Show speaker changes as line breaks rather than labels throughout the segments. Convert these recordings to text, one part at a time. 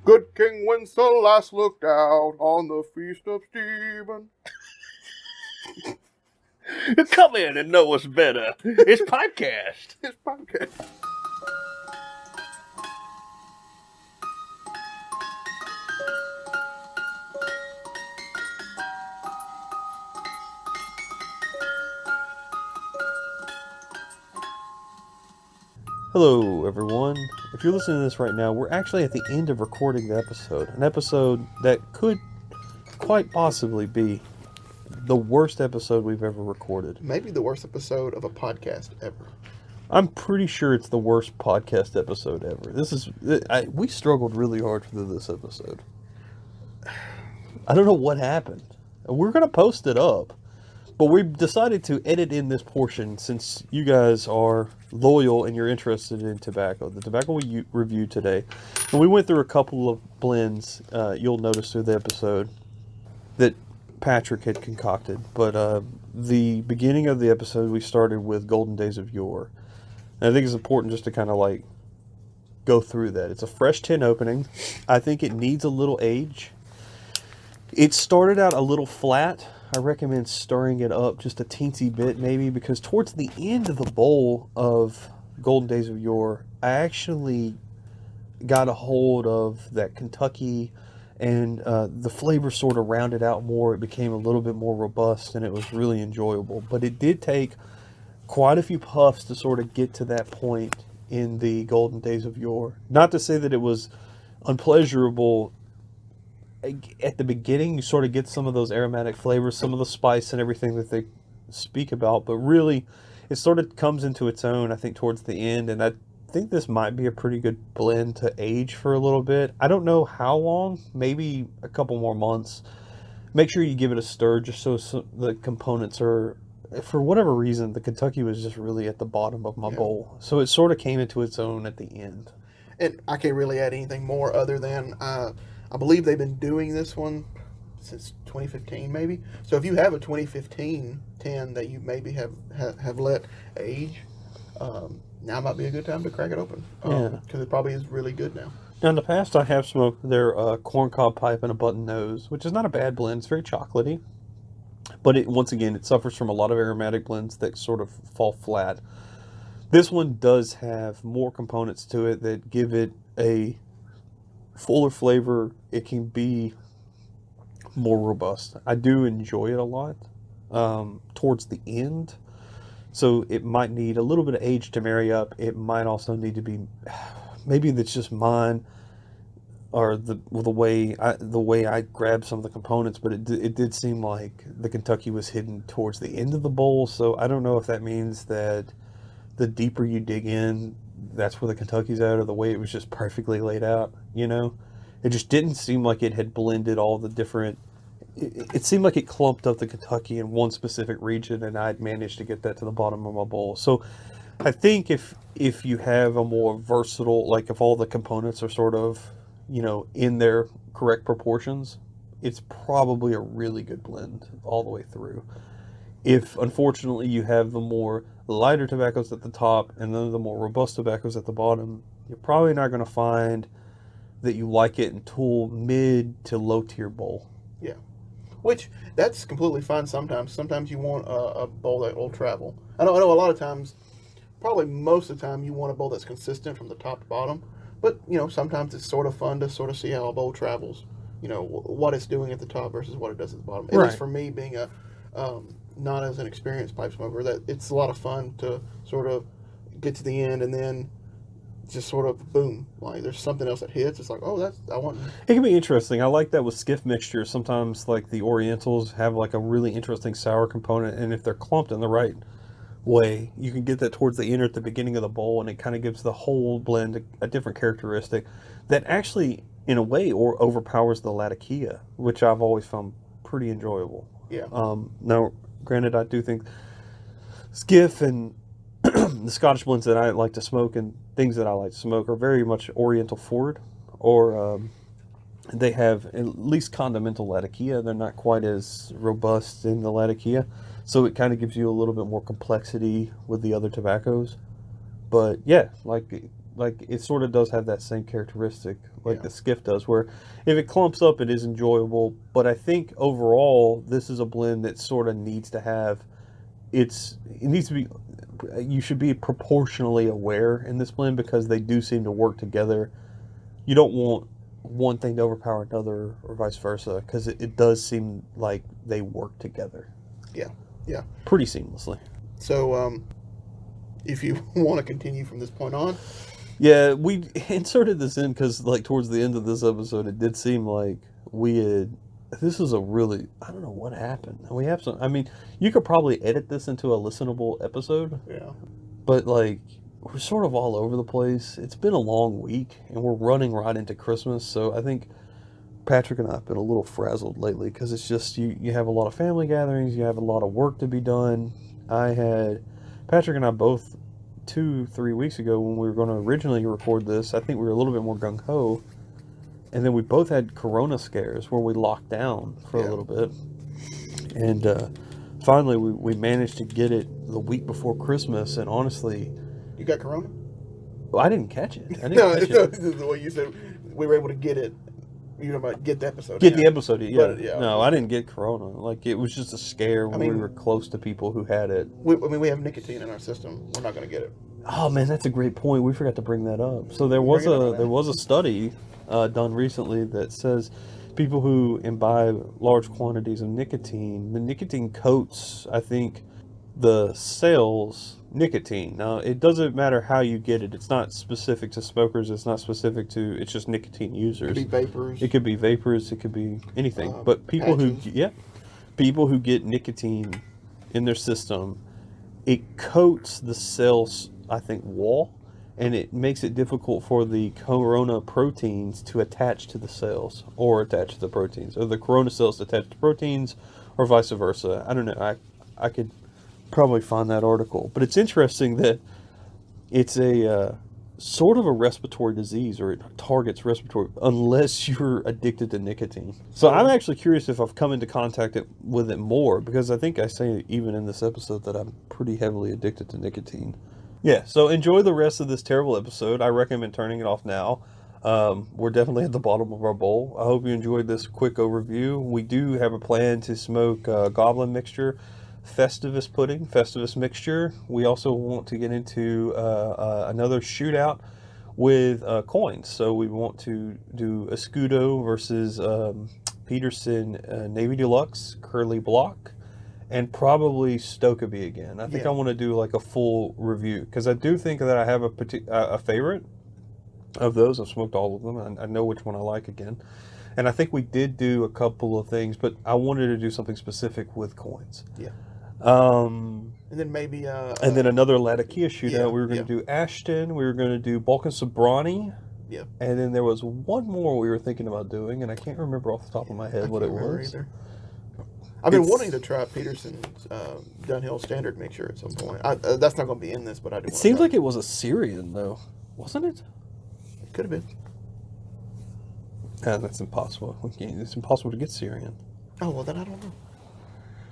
Good King Wenceslas looked out on the feast of Stephen.
Come in and know us better. It's PipeCast.
His podcast.
Hello, everyone. If you're listening to this right now, we're actually at the end of recording the episode. An episode that could quite possibly be the worst episode we've ever recorded.
Maybe the worst episode of a podcast ever.
I'm pretty sure it's the worst podcast episode ever. We struggled really hard for this episode. I don't know what happened. We're going to post it up. But we've decided to edit in this portion since you guys are loyal and you're interested in tobacco. The tobacco we reviewed today. And we went through a couple of blends, you'll notice through the episode, that Patrick had concocted. But the beginning of the episode, we started with Golden Days of Yore. And I think it's important just to kind of go through that. It's a fresh tin opening. I think it needs a little age. It started out a little flat. I recommend stirring it up just a teensy bit maybe, because towards the end of the bowl of Golden Days of Yore, I actually got a hold of that Kentucky, and the flavor sort of rounded out more. It became a little bit more robust, and it was really enjoyable. But it did take quite a few puffs to sort of get to that point in the Golden Days of Yore. Not to say that it was unpleasurable. At the beginning, you sort of get some of those aromatic flavors, some of the spice and everything that they speak about, but really it sort of comes into its own, I think, towards the end, and I think this might be a pretty good blend to age for a little bit. I don't know how long, maybe a couple more months. Make sure you give it a stir just so the components are, for whatever reason, the Kentucky was just really at the bottom of my bowl, so it sort of came into its own at the end.
And I can't really add anything more other than I believe they've been doing this one since 2015, maybe. So if you have a 2015 tin that you maybe have let age, now might be a good time to crack it open. Because it probably is really good now.
Now, in the past, I have smoked their corncob pipe and a button nose, which is not a bad blend. It's very chocolatey. But once again, it suffers from a lot of aromatic blends that sort of fall flat. This one does have more components to it that give it a fuller flavor. It can be more robust. I do enjoy it a lot towards the end, so it might need a little bit of age to marry up. It might also need to be, maybe that's just mine or the way I grabbed some of the components, but it did seem like the Kentucky was hidden towards the end of the bowl. So I don't know if that means that the deeper you dig in, that's where the Kentucky's at, or the way it was just perfectly laid out, you know? It just didn't seem like it had blended all the different... It seemed like it clumped up the Kentucky in one specific region, and I'd managed to get that to the bottom of my bowl. So I think if you have a more versatile, like if all the components are sort of, in their correct proportions, it's probably a really good blend all the way through. If, unfortunately, you have the more lighter tobaccos at the top and then the more robust tobaccos at the bottom, you're probably not going to find that you like it until mid to low tier bowl.
Yeah. Which, that's completely fine sometimes. Sometimes you want a bowl that will travel. I know a lot of times, probably most of the time, you want a bowl that's consistent from the top to bottom. But, sometimes it's sort of fun to sort of see how a bowl travels. What it's doing at the top versus what it does at the bottom. At least for me, being a... not as an experienced pipe smoker, that it's a lot of fun to sort of get to the end and then just sort of boom, like there's something else that hits. It's like, I want.
It can be interesting. I like that with skiff mixtures. Sometimes like the Orientals have like a really interesting sour component, and if they're clumped in the right way, you can get that towards the end or at the beginning of the bowl, and it kind of gives the whole blend a different characteristic that actually, in a way, overpowers the Latakia, which I've always found pretty enjoyable.
Yeah.
Now, granted, I do think skiff and the Scottish blends that I like to smoke and things that I like to smoke are very much Oriental forward, or they have at least condimental Latakia. They're not quite as robust in the Latakia, so it kind of gives you a little bit more complexity with the other tobaccos. But yeah, like like it sort of does have that same characteristic like
Yeah.
the skiff does, where if it clumps up, it is enjoyable. But I think overall, this is a blend that sort of needs to have it needs to be. You should be proportionally aware in this blend because they do seem to work together. You don't want one thing to overpower another or vice versa because it does seem like they work together.
Yeah.
Pretty seamlessly.
So, if you want to continue from this point on,
Yeah, we inserted this in because, like, towards the end of this episode, it did seem like we had. This is a really. I don't know what happened. We have some. I mean, you could probably edit this into a listenable episode,
yeah,
but, like, we're sort of all over the place. It's been a long week, and we're running right into Christmas, so I think Patrick and I have been a little frazzled lately because it's just you have a lot of family gatherings, you have a lot of work to be done. Patrick and I both 2-3 weeks ago when we were going to originally record this, I think we were a little bit more gung-ho, and then we both had corona scares where we locked down for a little bit, and finally we managed to get it the week before Christmas, and honestly,
you got corona.
well, I didn't catch it.
No, the way you said we were able to get it. You know about get the episode.
Get the episode, yeah.
But, yeah.
No, I didn't get corona. Like, it was just a scare when we were close to people who had it.
I mean, we have nicotine in our system. We're not going to get it.
Oh man, that's a great point. We forgot to bring that up. So there was a study done recently that says people who imbibe large quantities of nicotine, the nicotine coats, I think, the cells nicotine. Now, it doesn't matter how you get it. It's not specific to smokers. It's not specific to. It's just nicotine users.
It could be vapors.
It could be vapors. It could be anything. But people
patches.
people who get nicotine in their system, it coats the cell's, I think, wall, and it makes it difficult for the corona proteins to attach to the cells or attach to the proteins, or the corona cells to attach to proteins, or vice versa. I don't know. I could probably find that article, but it's interesting that it's a sort of a respiratory disease, or it targets respiratory, unless you're addicted to nicotine. So I'm actually curious if I've come into contact with it more, because I think I say even in this episode that I'm pretty heavily addicted to nicotine. Yeah, so enjoy the rest of this terrible episode. I recommend turning it off now. We're definitely at the bottom of our bowl. I hope you enjoyed this quick overview. We do have a plan to smoke Goblin Mixture, Festivus mixture. We also want to get into another shootout with coins. So we want to do Escudo versus Peterson Navy Deluxe Curly Block, and probably Stokeby again. I think I want to do like a full review, because I do think that I have a favorite of those. I've smoked all of them, and I know which one I like again. And I think we did do a couple of things, but I wanted to do something specific with coins.
Yeah.
And
then maybe
and then another Latakia shootout.
Yeah,
We were going to do Ashton. We were going to do Balkan Sobrani.
Yeah.
And then there was one more we were thinking about doing, and I can't remember off the top of my head what it was.
Either. I've been wanting to try Peterson's Dunhill Standard mixture at some point. That's not going to be in this, but I do.
It seems like it was a Syrian, though, wasn't it?
It could have been.
Yeah, that's impossible. It's impossible to get Syrian.
Oh well, then I don't know.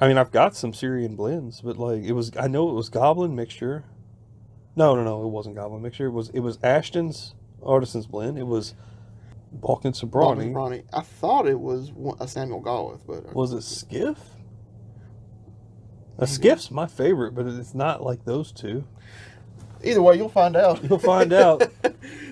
I mean, I've got some Syrian blends, but like I know it was Goblin Mixture. No, it wasn't Goblin Mixture. It was Ashton's Artisan's Blend. It was Balkan Sobrani.
I thought it was a Samuel Gawith, but
Was it Skiff? A Skiff's my favorite, but it's not like those two.
Either way, you'll find out.
You'll find out.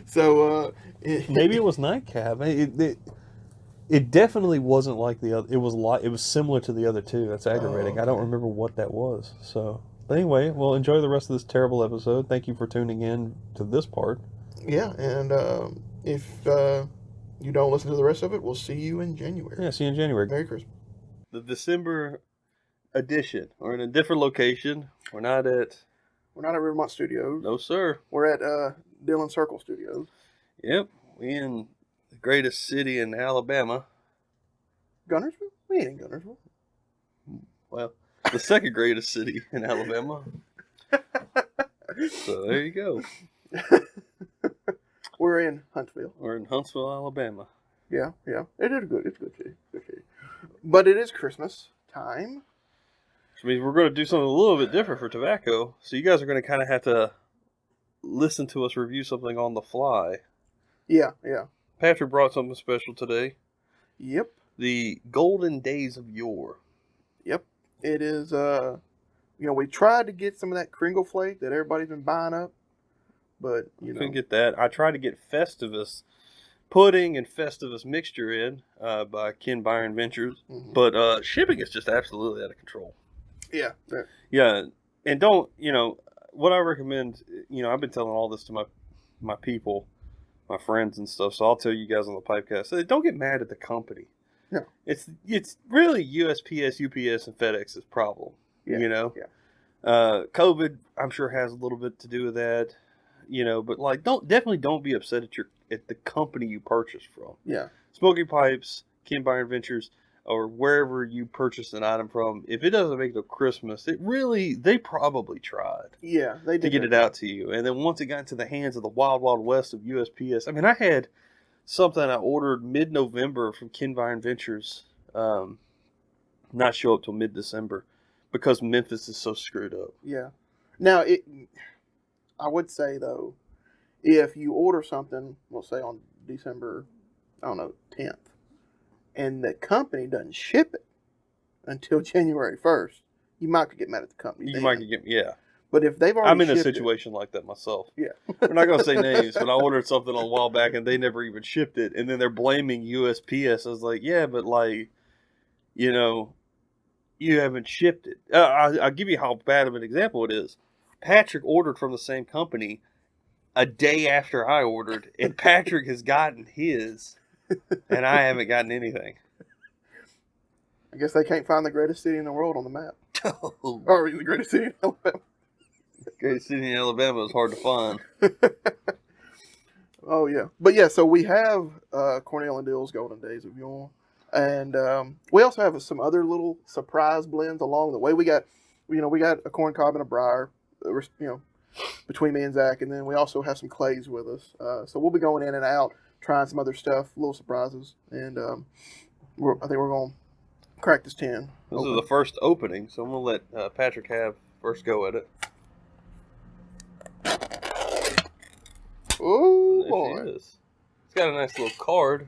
So
Maybe it was Nightcap. It definitely wasn't like the other. It was similar to the other two. That's aggravating. I don't remember what that was. So, but anyway, well, enjoy the rest of this terrible episode. Thank you for tuning in to this part.
Yeah, and if you don't listen to the rest of it, we'll see you in January.
Yeah, see you in January.
Merry Christmas.
The December edition. We're in a different location. We're not at
Rivermont Studios.
No, sir.
We're at Dillon Circle Studios.
Yep. We in the greatest city in Alabama.
Gunnersville? We ain't in Gunnersville.
Well, the second greatest city in Alabama. So there you go.
We're in Huntsville.
We're in Huntsville, Alabama.
Yeah. It is good. It's good city. But it is Christmas time.
Which means we're going to do something a little bit different for tobacco. So you guys are going to kind of have to listen to us review something on the fly.
Yeah.
Patrick brought something special today.
Yep.
The Golden Days of Yore.
Yep. It is, we tried to get some of that Kringle flake that everybody's been buying up, but,
Couldn't get that. I tried to get Festivus pudding and Festivus mixture in by Ken Byron Ventures, but shipping is just absolutely out of control.
Yeah.
Yeah, and don't, what I recommend, I've been telling all this to my people, my friends and stuff, so I'll tell you guys on the PipeCast. So don't get mad at the company.
No.
It's really USPS, UPS, and FedEx's problem.
Yeah. Yeah.
COVID, I'm sure, has a little bit to do with that. But definitely don't be upset at the company you purchased from.
Yeah.
Smoky Pipes, Ken Byron Ventures, or wherever you purchased an item from. If it doesn't make it to Christmas, they probably tried.
Yeah, they did
to get it out to you. And then once it got into the hands of the wild, wild west of USPS, I mean, I had something I ordered mid-November from Ken Byron Ventures not show up till mid-December because Memphis is so screwed up.
Yeah. Now, I would say, though, if you order something, we'll say on December, 10th, and the company doesn't ship it until January 1st, you might get mad at the company.
Yeah.
But if they've already
I'm in a
shipped
situation like that myself.
Yeah.
We're not going to say names, but I ordered something a while back and they never even shipped it. And then they're blaming USPS. I was like, yeah, but you haven't shipped it. I'll give you how bad of an example it is. Patrick ordered from the same company a day after I ordered, and Patrick has gotten his, and I haven't gotten anything.
I guess they can't find the greatest city in the world on the map.
Oh.
Or the greatest city in Alabama.
The greatest city in Alabama is hard to find.
Oh, yeah. But, yeah, so we have Cornell Diehl's Golden Days of Yore. And we also have some other little surprise blends along the way. We got a corn cob and a briar, between me and Zach. And then we also have some clays with us. So we'll be going in and out, trying some other stuff, little surprises. And I think we're going to crack this 10.
This is the first opening, so I'm going to let Patrick have first go at it.
Oh,
There
boy.
she is. It's got a nice little card.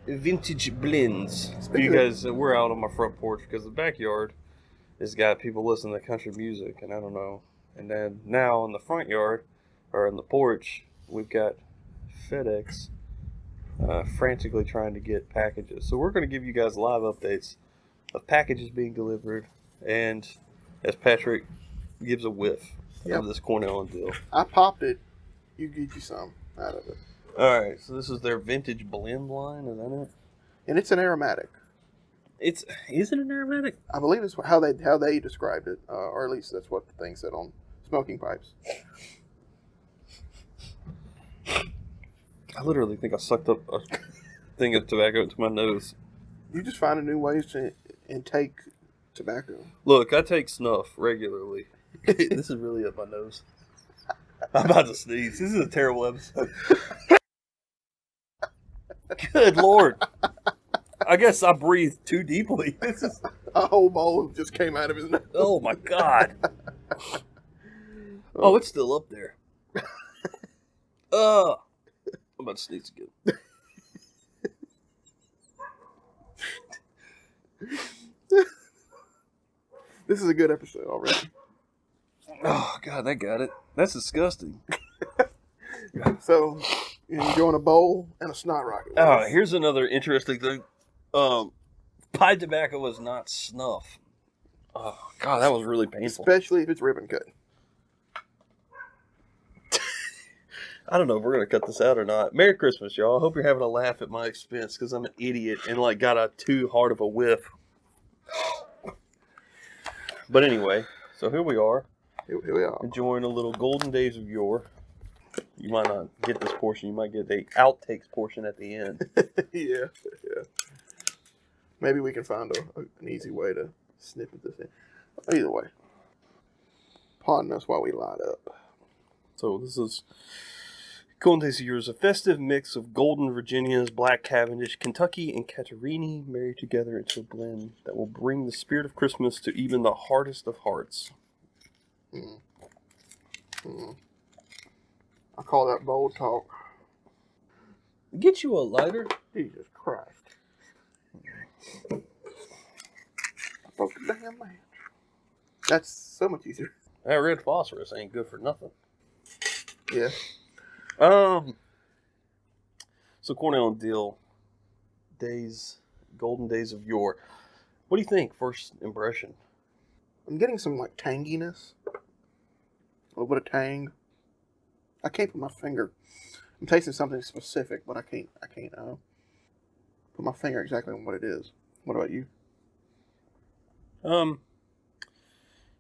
Vintage blends. Because we're out on my front porch because the backyard has got people listening to country music, and I don't know. And then now in the front yard, or in the porch, we've got FedEx frantically trying to get packages. So we're going to give you guys live updates of packages being delivered, and as Patrick gives a whiff of this Cornell Diehl.
I popped it. You get you some out of it.
All right, so this is their vintage blend line, is that it?
And it's an aromatic.
Is it an aromatic?
I believe it's how they described it, or at least that's what the thing said on Smoking Pipes.
I literally think I sucked up a thing of tobacco into my nose.
You just find new ways to intake tobacco.
Look, I take snuff regularly. This is really up my nose. I'm about to sneeze. This is a terrible episode. Good Lord. I guess I breathed too deeply. This is...
A whole bowl just came out of his nose.
Oh, my God. Oh, it's still up there. I'm about to sneeze again.
This is a good episode already.
Oh, God, that got it. That's disgusting.
So, you're enjoying a bowl and a snot rocket.
Oh, here's another interesting thing. Pipe tobacco is not snuff. Oh, God, that was really painful.
Especially if it's ribbon cut.
I don't know if we're going to cut this out or not. Merry Christmas, y'all. I hope you're having a laugh at my expense because I'm an idiot and got a too hard of a whiff. But anyway, so here we are.
Here we are.
Enjoying a little Golden Days of Yore. You might not get this portion. You might get the outtakes portion at the end.
Yeah. Maybe we can find an easy way to snippet this in. Either way. Pardon us while we light up.
So this is Golden Days of Yore, a festive mix of Golden Virginias, Black Cavendish, Kentucky, and Catarrini married together into a blend that will bring the spirit of Christmas to even the hardest of hearts.
I call that bold talk.
Get you a lighter.
Jesus Christ. I broke the damn match. That's so much easier.
That red phosphorus ain't good for nothing.
Yeah.
So Cornell Diehl, Golden Days of Yore. What do you think? First impression.
I'm getting some like tanginess. A little bit of tang. I can't put my finger. I'm tasting something specific, but I can't put my finger exactly on what it is. What about you?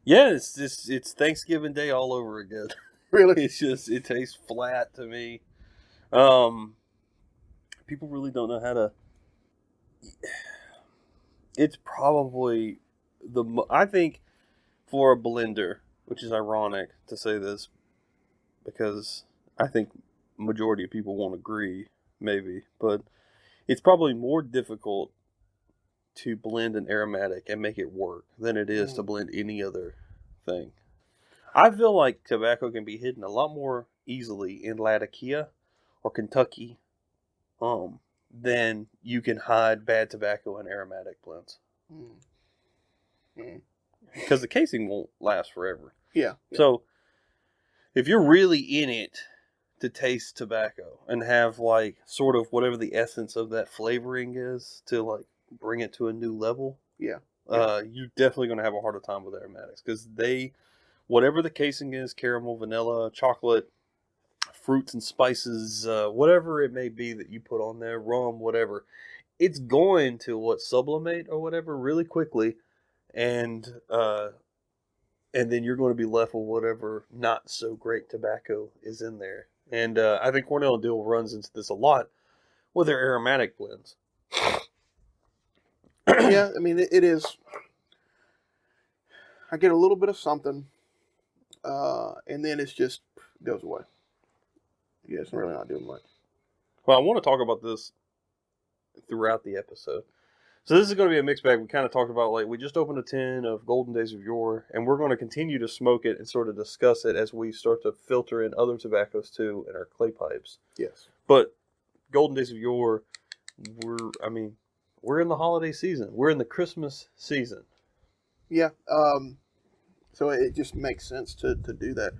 Yeah, it's Thanksgiving Day all over again.
Really?
It tastes flat to me. People really don't know how to. It's probably I think for a blender, which is ironic to say this, because I think majority of people won't agree, maybe, but it's probably more difficult to blend an aromatic and make it work than it is to blend any other thing. I feel like tobacco can be hidden a lot more easily in Latakia or Kentucky than you can hide bad tobacco in aromatic blends. Because the casing won't last forever.
Yeah.
So if you're really in it to taste tobacco and have like sort of whatever the essence of that flavoring is to like bring it to a new level, you're definitely going to have a harder time with aromatics because whatever the casing is, caramel, vanilla, chocolate, fruits and spices, whatever it may be that you put on there, rum, whatever, it's going to sublimate or whatever really quickly, and then you're going to be left with whatever not so great tobacco is in there. And I think Cornell Diehl runs into this a lot with their aromatic blends.
Yeah, I mean, it is. I get a little bit of something, and then it just goes away. Yeah, it's really not doing much.
Well, I want to talk about this throughout the episode. So this is going to be a mixed bag. We kind of talked about, like, we just opened a tin of Golden Days of Yore, and we're going to continue to smoke it and sort of discuss it as we start to filter in other tobaccos, too, in our clay pipes.
Yes.
But Golden Days of Yore, we're in the holiday season. We're in the Christmas season.
Yeah. So it just makes sense to do that.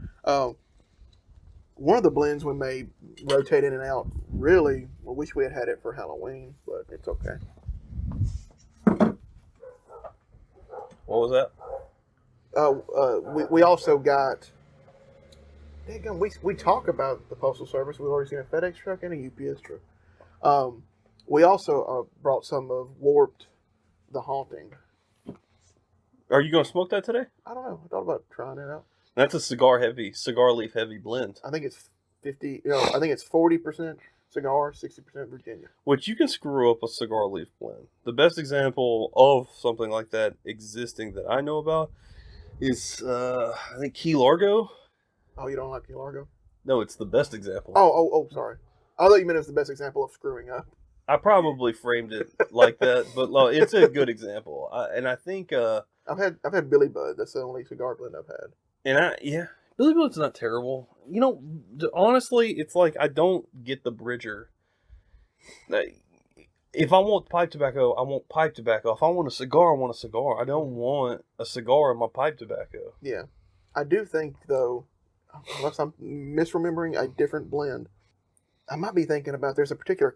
One of the blends we may rotate in and out. Really, I wish we had it for Halloween, but it's okay.
What was that?
We also got. We talk about the Postal Service. We've already seen a FedEx truck and a UPS truck. We also brought some of Warped, the Haunting.
Are you going to smoke that today?
I don't know. I thought about trying it out.
That's a cigar leaf heavy blend.
I think it's 50. I think it's 40% cigar, 60% Virginia.
Which you can screw up a cigar leaf blend. The best example of something like that existing that I know about is I think Key Largo.
Oh, you don't like Key Largo?
No, it's the best example.
Oh, sorry. I thought you meant it was the best example of screwing up.
I probably framed it like that, but it's a good example. And I think
I've had Billy Bud. That's the only cigar blend I've had.
And Billy Bud's not terrible. Honestly, it's like I don't get the Bridger. If I want pipe tobacco, I want pipe tobacco. If I want a cigar, I want a cigar. I don't want a cigar in my pipe tobacco.
Yeah. I do think, though, unless I'm misremembering a different blend, I might be thinking about there's a particular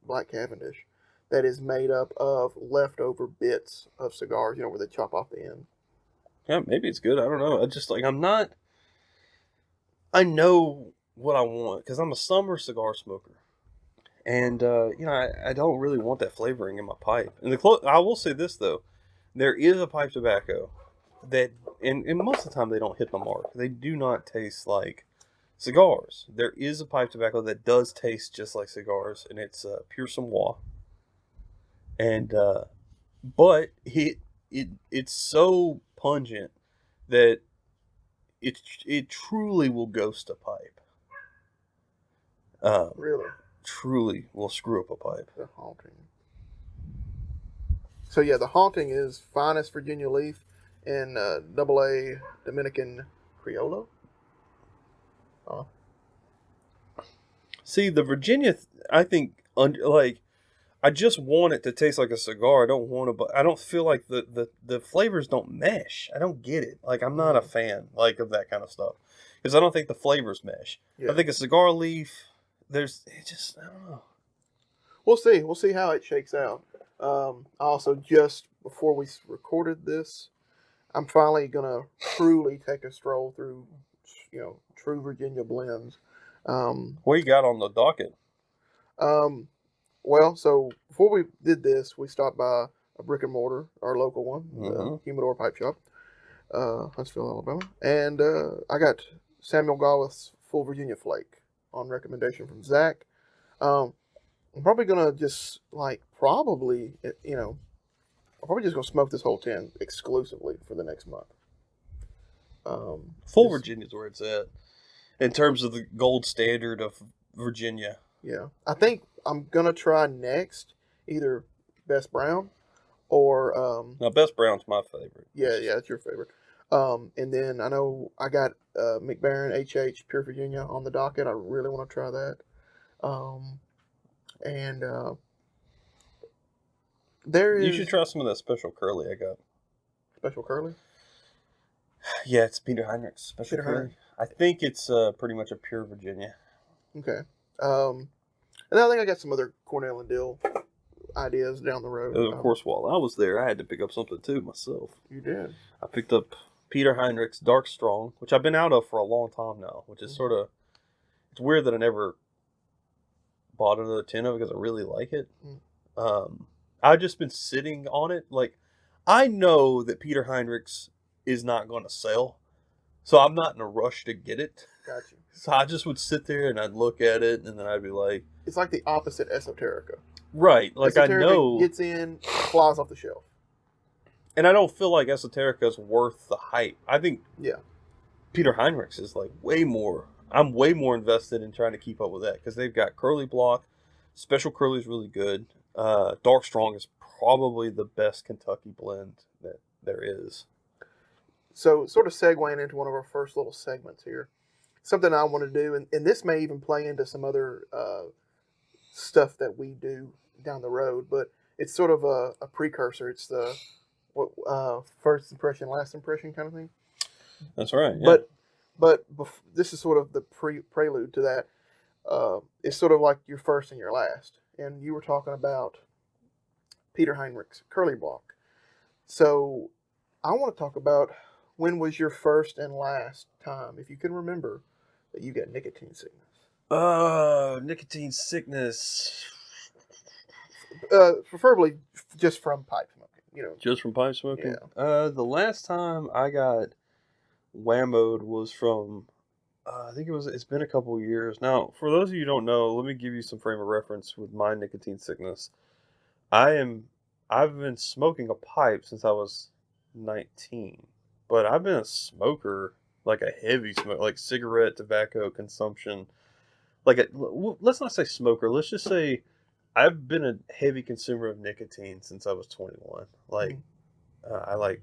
Black Cavendish that is made up of leftover bits of cigars, where they chop off the end.
Yeah, maybe it's good. I don't know. I just I know what I want because I'm a summer cigar smoker. And, I don't really want that flavoring in my pipe. And I will say this, though. There is a pipe tobacco that, and most of the time they don't hit the mark. They do not taste like cigars. There is a pipe tobacco that does taste just like cigars, and it's Pure Samoa. And, but it's so pungent that it truly will ghost a pipe.
Really?
Truly will screw up a pipe.
The Haunting. So yeah, the Haunting is finest Virginia leaf and AA Dominican Criollo. Oh.
See, the Virginia, I think, I just want it to taste like a cigar. I don't want to, but I don't feel like the flavors don't mesh. I don't get it. Like, I'm not a fan, like, of that kind of stuff. Because I don't think the flavors mesh.
Yeah.
I think a cigar leaf, I don't know.
We'll see. We'll see how it shakes out. Also, just before we recorded this, I'm finally going to truly take a stroll through, true Virginia blends.
What you got on the docket?
Well, so before we did this, we stopped by a brick and mortar, our local one, the Humidor Pipe Shop, Huntsville, Alabama. And I got Samuel Gawith's Full Virginia Flake on recommendation from Zach. I'm probably going to just, I'm probably just going to smoke this whole tin exclusively for the next month.
Full Virginia's where it's at in terms of the gold standard of Virginia.
Yeah. I think I'm going to try next either Best Brown or...
Now, Best Brown's my favorite.
Yeah, it's your favorite. And then I know I got McBaron HH Pure Virginia on the docket. I really want to try that. There is...
You should try some of that Special Curly I got.
Special Curly?
Yeah, it's Peter Heinrich's Special
Peter
Curly.
Heinrich.
I think it's pretty much a pure Virginia.
Okay. And I think I got some other Cornell and Diehl ideas down the road.
Of course, while I was there, I had to pick up something too myself.
You did.
I picked up Peter Heinrich's Dark Strong, which I've been out of for a long time now, which is sort of... It's weird that I never bought another tin of it because I really like it. I've just been sitting on it. Like, I know that Peter Heinrich's is not going to sell, so I'm not in a rush to get it.
Got you.
So I just would sit there and I'd look at it and then I'd be like...
It's like the opposite Esoterica.
Right. Like,
Esoterica
I know...
gets in, flies off the shelf.
And I don't feel like Esoterica is worth the hype. I think Peter Heinrich's is like way more... I'm way more invested in trying to keep up with that because they've got Curly Block. Special Curly is really good. Dark Strong is probably the best Kentucky blend that there is.
So, sort of segueing into one of our first little segments here, something I want to do, and this may even play into some other stuff that we do down the road, but it's sort of a precursor. It's the first impression, last impression kind of thing.
That's right. Yeah.
But this is sort of the prelude to that. It's sort of like your first and your last. And you were talking about Peter Heinrich's Curly Block. So I want to talk about when was your first and last time, if you can remember, that you got nicotine sickness.
Nicotine sickness.
Preferably just from pipe smoking.
Just from pipe smoking?
Yeah.
The last time I got whammoed was from... I think it's been a couple of years. Now, for those of you who don't know, let me give you some frame of reference with my nicotine sickness. I've been smoking a pipe since I was 19, but I've been a smoker, like a heavy smoke, like cigarette, tobacco consumption. Let's not say smoker, let's just say I've been a heavy consumer of nicotine since I was 21. I like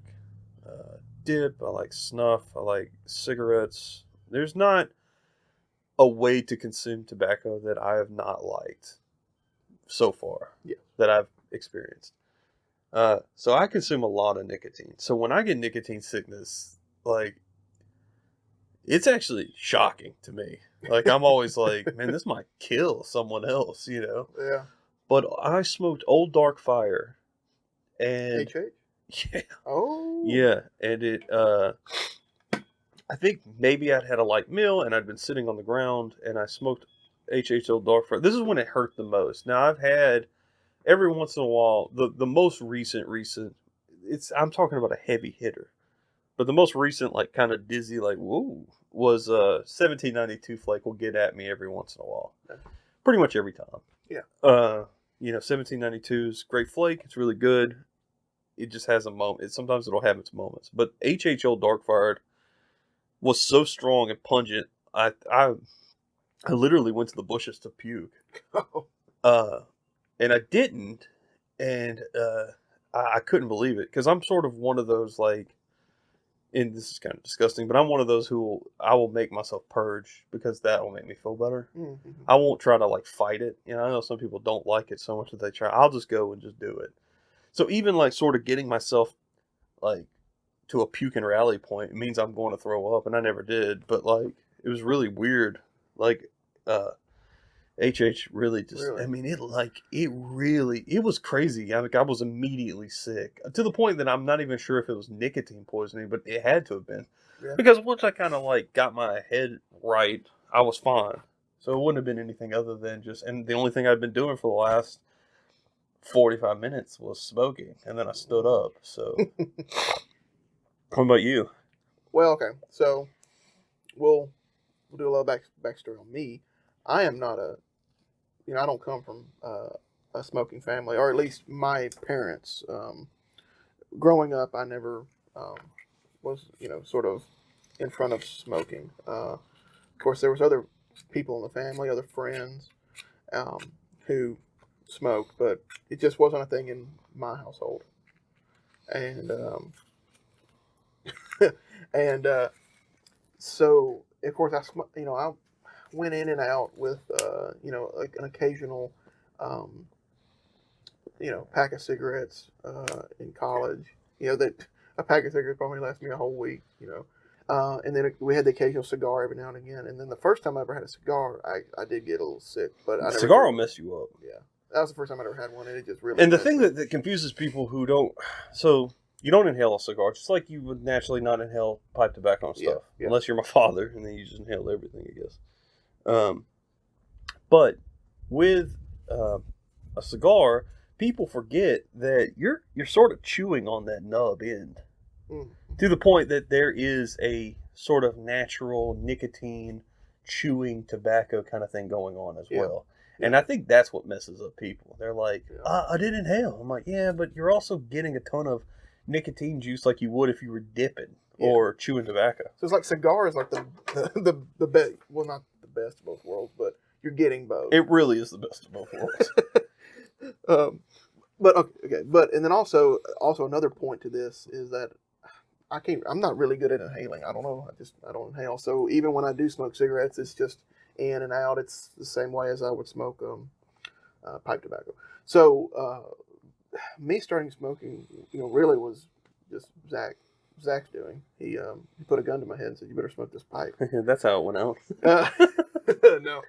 dip, I like snuff, I like cigarettes. There's not a way to consume tobacco that I have not liked so far that I've experienced. So I consume a lot of nicotine. So when I get nicotine sickness, it's actually shocking to me. I'm always like, man, this might kill someone else,
Yeah.
But I smoked Old Dark Fire. And
HH?
yeah.
Oh.
Yeah. And I think maybe I'd had a light meal and I'd been sitting on the ground and I smoked HH Old Dark Fire. This is when it hurt the most. Now I've had every once in a while, the most recent, I'm talking about a heavy hitter. But the most recent, kind of dizzy, whoa, was 1792 Flake will get at me every once in a while. Pretty much every time.
Yeah.
1792 is great flake. It's really good. It just has a moment. Sometimes it'll have its moments. But HH Old Dark Fire was so strong and pungent, I literally went to the bushes to puke. And I didn't, and I couldn't believe it, because I'm sort of one of those, and this is kind of disgusting, but I'm one of those I will make myself purge because that will make me feel better.
Mm-hmm.
I won't try to like fight it. You know, I know some people don't like it so much that they try. I'll just go and just do it. So even like sort of getting myself like to a puke and rally point, it means I'm going to throw up, and I never did. But like it was really weird. Like HH really just,
Really?
I mean, it was crazy. I was immediately sick to the point that I'm not even sure if it was nicotine poisoning, but it had to have been.
Yeah.
Because once I kind of like got my head right, I was fine. So it wouldn't have been anything other than and the only thing I'd been doing for the last 45 minutes was smoking, and then I stood up. So, what about you?
Well, okay, so we'll do a little backstory on me. I am not I don't come from a smoking family, or at least my parents. Growing up, I never was, sort of in front of smoking. Of course, there was other people in the family, other friends, who smoked, but it just wasn't a thing in my household. And so of course I went in and out with like an occasional pack of cigarettes in college. That a pack of cigarettes probably lasted me a whole week. And then we had the occasional cigar every now and again. And then the first time I ever had a cigar, I did get a little sick. But I never
Cigar will mess you up.
Yeah, that was the first time I ever had one, and it just really.
And the thing that confuses people who don't, so you don't inhale a cigar, just like you would naturally not inhale pipe tobacco and stuff,
Yeah.
unless you're my father, and then you just inhale everything, I guess. But with a cigar, people forget that you're sort of chewing on that nub end, to the point that there is a sort of natural nicotine chewing tobacco kind of thing going on as well. And I think that's what messes up people. They're like, I didn't inhale. I'm like, yeah, but you're also getting a ton of nicotine juice like you would if you were dipping or chewing tobacco.
So it's like cigar is like the best. Well, not the best of both worlds, but you're getting both.
It really is the best of both worlds.
But and then also another point to this is that I'm not really good at inhaling. I don't know. I don't inhale. So even when I do smoke cigarettes, it's just in and out. It's the same way as I would smoke pipe tobacco. So me starting smoking, really was just Zach's doing. He put a gun to my head and said, "You better smoke this pipe."
That's how it went out.
No.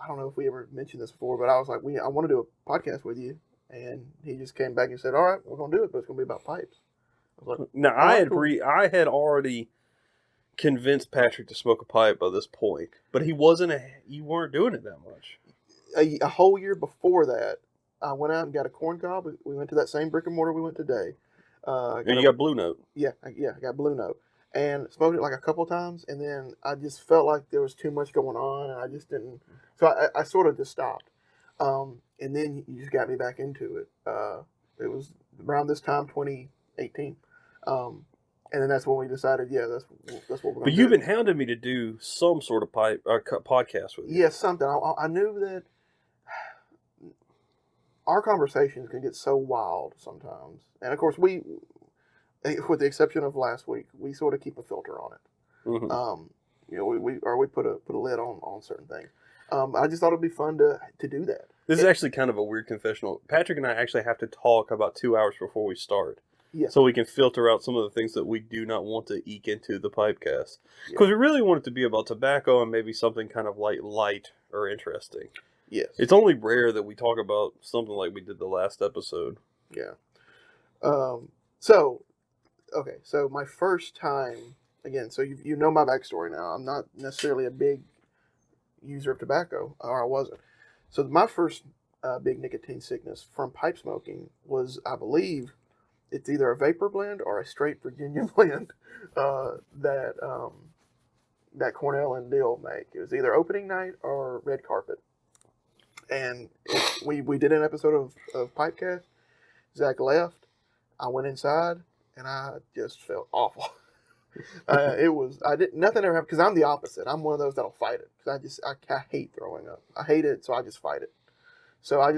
I don't know if we ever mentioned this before, but I was like, I want to do a podcast with you, and he just came back and said, "All right, we're gonna do it, but it's gonna be about pipes." I was like,
now I had already convinced Patrick to smoke a pipe by this point, but you weren't doing it that much.
A whole year before that, I went out and got a corn cob. We went to that same brick and mortar we went today.
And you got Blue Note.
Yeah, I got Blue Note. And smoked it like a couple times, and then I just felt like there was too much going on, and I just didn't. So I sort of just stopped. And then you just got me back into it. It was around this time, 2018. And then that's when we decided, that's what we're going to do.
But you've been hounding me to do some sort of podcast with you.
Yeah, something. I knew that our conversations can get so wild sometimes. And of course, with the exception of last week, we sort of keep a filter on it.
Mm-hmm.
We put a lid on certain things. I just thought it'd be fun to do that.
This is actually kind of a weird confessional. Patrick and I actually have to talk about 2 hours before we start.
Yeah.
So we can filter out some of the things that we do not want to eke into the PipeCast. Because we really want it to be about tobacco and maybe something kind of light or interesting.
Yes.
It's only rare that we talk about something like we did the last episode.
Yeah. So my first time, again, so you know my backstory now. I'm not necessarily a big user of tobacco, or I wasn't. So my first big nicotine sickness from pipe smoking was, I believe, it's either a vapor blend or a straight Virginia blend that Cornell and Diehl make. It was either opening night or red carpet. And we did an episode of PipeCast. Zach left. I went inside, and I just felt awful. Nothing ever happened, because I'm the opposite. I'm one of those that'll fight it, because I hate throwing up. I hate it, so I just fight it. So I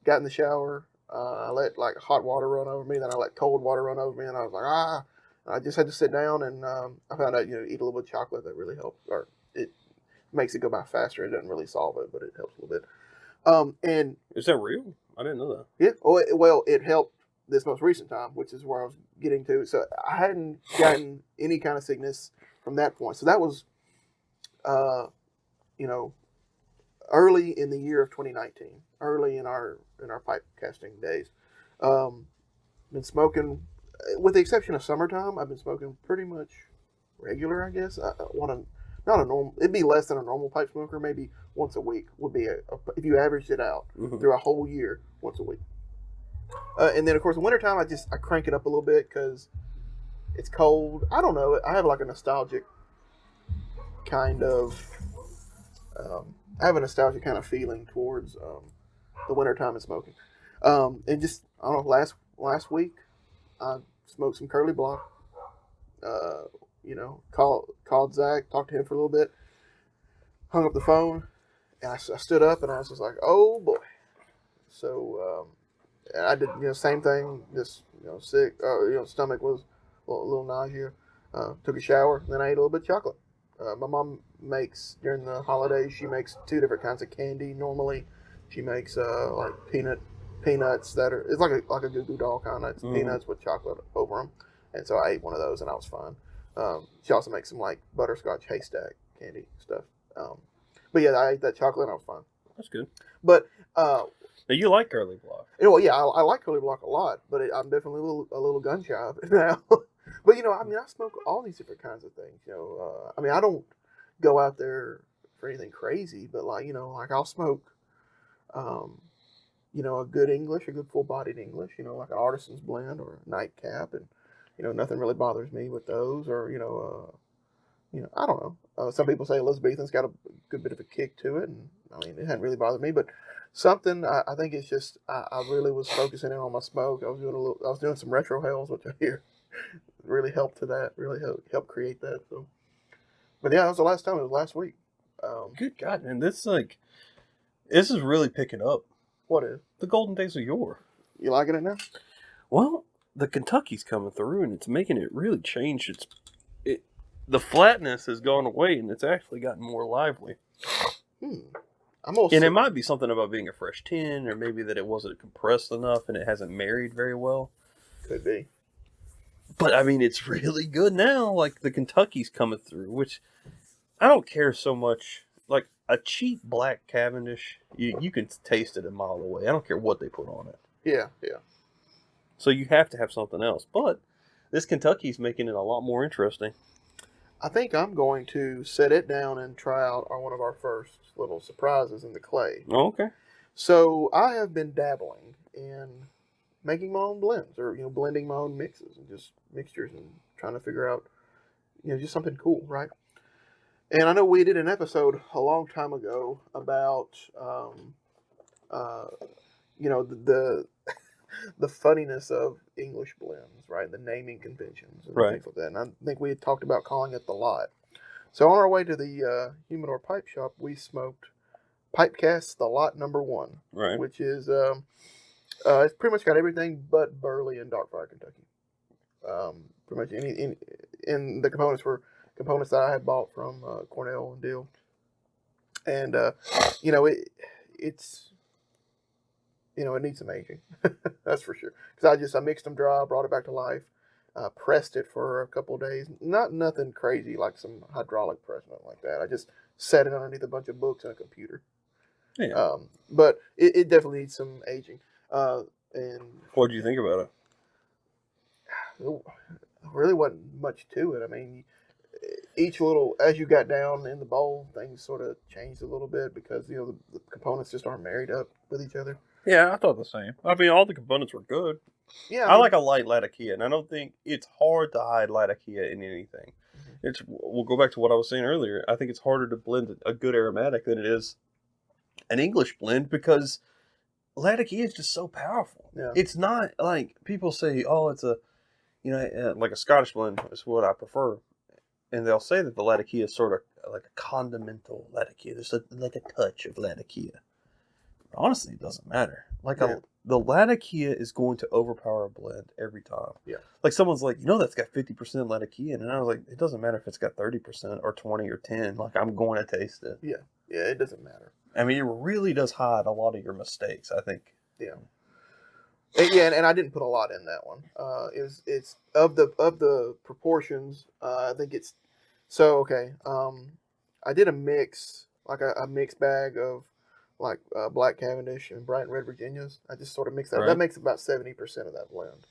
got in the shower, I let like hot water run over me, then I let cold water run over me, and I was like, ah. I just had to sit down, and I found out, eat a little bit of chocolate that really helps, or it makes it go by faster. It doesn't really solve it, but it helps a little bit. And
is that real? I didn't know that.
yeah, well, it helped this most recent time, which is where I was getting to. So I hadn't gotten any kind of sickness from that point. So that was, early in the year of 2019, early in our pipe casting days. Been smoking, with the exception of summertime. I've been smoking pretty much regular, I guess. I want to. Not a normal. It'd be less than a normal pipe smoker. Maybe once a week would be if you averaged it out through a whole year, once a week. And then of course, in wintertime, I crank it up a little bit because it's cold. I don't know. I have like a nostalgic kind of. I have a nostalgic kind of feeling towards the wintertime and smoking. And just I don't know. Last week, I smoked some Curly Block. Called Zach, talked to him for a little bit, hung up the phone, and I stood up and I was just like, oh boy. So I did, same thing, just, sick, stomach was a little nausea, took a shower, then I ate a little bit of chocolate. My mom makes, during the holidays, she makes 2 different kinds of candy normally. She makes like peanuts that are, it's like a Goo Goo Doll kind of, it's peanuts with chocolate over them. And so I ate one of those and I was fine. She also makes some like butterscotch haystack candy stuff. But yeah, I ate that chocolate and I was fine.
That's good.
But
now you like Curly Block.
Well, yeah, I like Curly Block a lot, but I'm definitely a little gun shy of it now. But I smoke all these different kinds of things. I don't go out there for anything crazy, but like I'll smoke, a good English, a good full-bodied English, like an artisan's blend or a nightcap, and nothing really bothers me with those, or I don't know. Some people say Elizabethan's got a good bit of a kick to it, and it hadn't really bothered me, but something I think it's just I really was focusing in on my smoke. I was doing some retro hells, which I hear really helped to that, really helped create that. So, but yeah, that was the last time. It was last week.
Good God, man, this is really picking up.
What is
the Golden Days of Yore?
You liking it now?
Well, the Kentucky's coming through, and it's making it really change. The flatness has gone away, and it's actually gotten more lively. It might be something about being a fresh tin, or maybe that it wasn't compressed enough and it hasn't married very well.
Could be.
But it's really good now. Like the Kentucky's coming through, which I don't care so much. Like a cheap black Cavendish, you can taste it a mile away. I don't care what they put on it.
Yeah.
So you have to have something else. But this Kentucky's making it a lot more interesting.
I think I'm going to set it down and try out one of our first little surprises in the clay.
Oh, okay.
So I have been dabbling in making my own blends, or blending my own mixes and just mixtures, and trying to figure out just something cool, right? And I know we did an episode a long time ago about the funniness of English blends, right? The naming conventions and things like that. And I think we had talked about calling it the lot. So on our way to the Humidor Pipe Shop, we smoked PipeCast the lot number 1,
right?
Which is it's pretty much got everything but Burley and Darkfire, Kentucky. Pretty much in the components were components that I had bought from Cornell Diehl, and it's. It needs some aging. That's for sure. Because I mixed them dry, brought it back to life, pressed it for a couple of days. Nothing crazy like some hydraulic press, nothing like that. I just set it underneath a bunch of books and a computer.
Yeah.
But it definitely needs some aging. And
what did you think about it?
There really wasn't much to it. Each little, as you got down in the bowl, things sort of changed a little bit because the components just aren't married up with each other.
Yeah, I thought the same. All the components were good.
Yeah,
I like a light Latakia, and I don't think it's hard to hide Latakia in anything. Mm-hmm. We'll go back to what I was saying earlier. I think it's harder to blend a good aromatic than it is an English blend because Latakia is just so powerful.
Yeah.
It's not like people say, oh, it's like a Scottish blend is what I prefer. And they'll say that the Latakia is sort of like a condimental Latakia. There's like a touch of Latakia. Honestly, it doesn't matter. Like
the Latakia is going to overpower a blend every time.
Yeah.
Like someone's like, that's got 50% Latakia in it. And I was like, it doesn't matter if it's got 30% or 20 or 10. Like, I'm going to taste it.
Yeah, it doesn't matter.
I mean, it really does hide a lot of your mistakes, I think.
Yeah. And I didn't put a lot in that one. It's of the proportions. I think it's so okay. I did a mix, like a mixed bag of like Black Cavendish and Bright and Red Virginias. I just sort of mixed that.
Right.
That makes about 70% of that blend.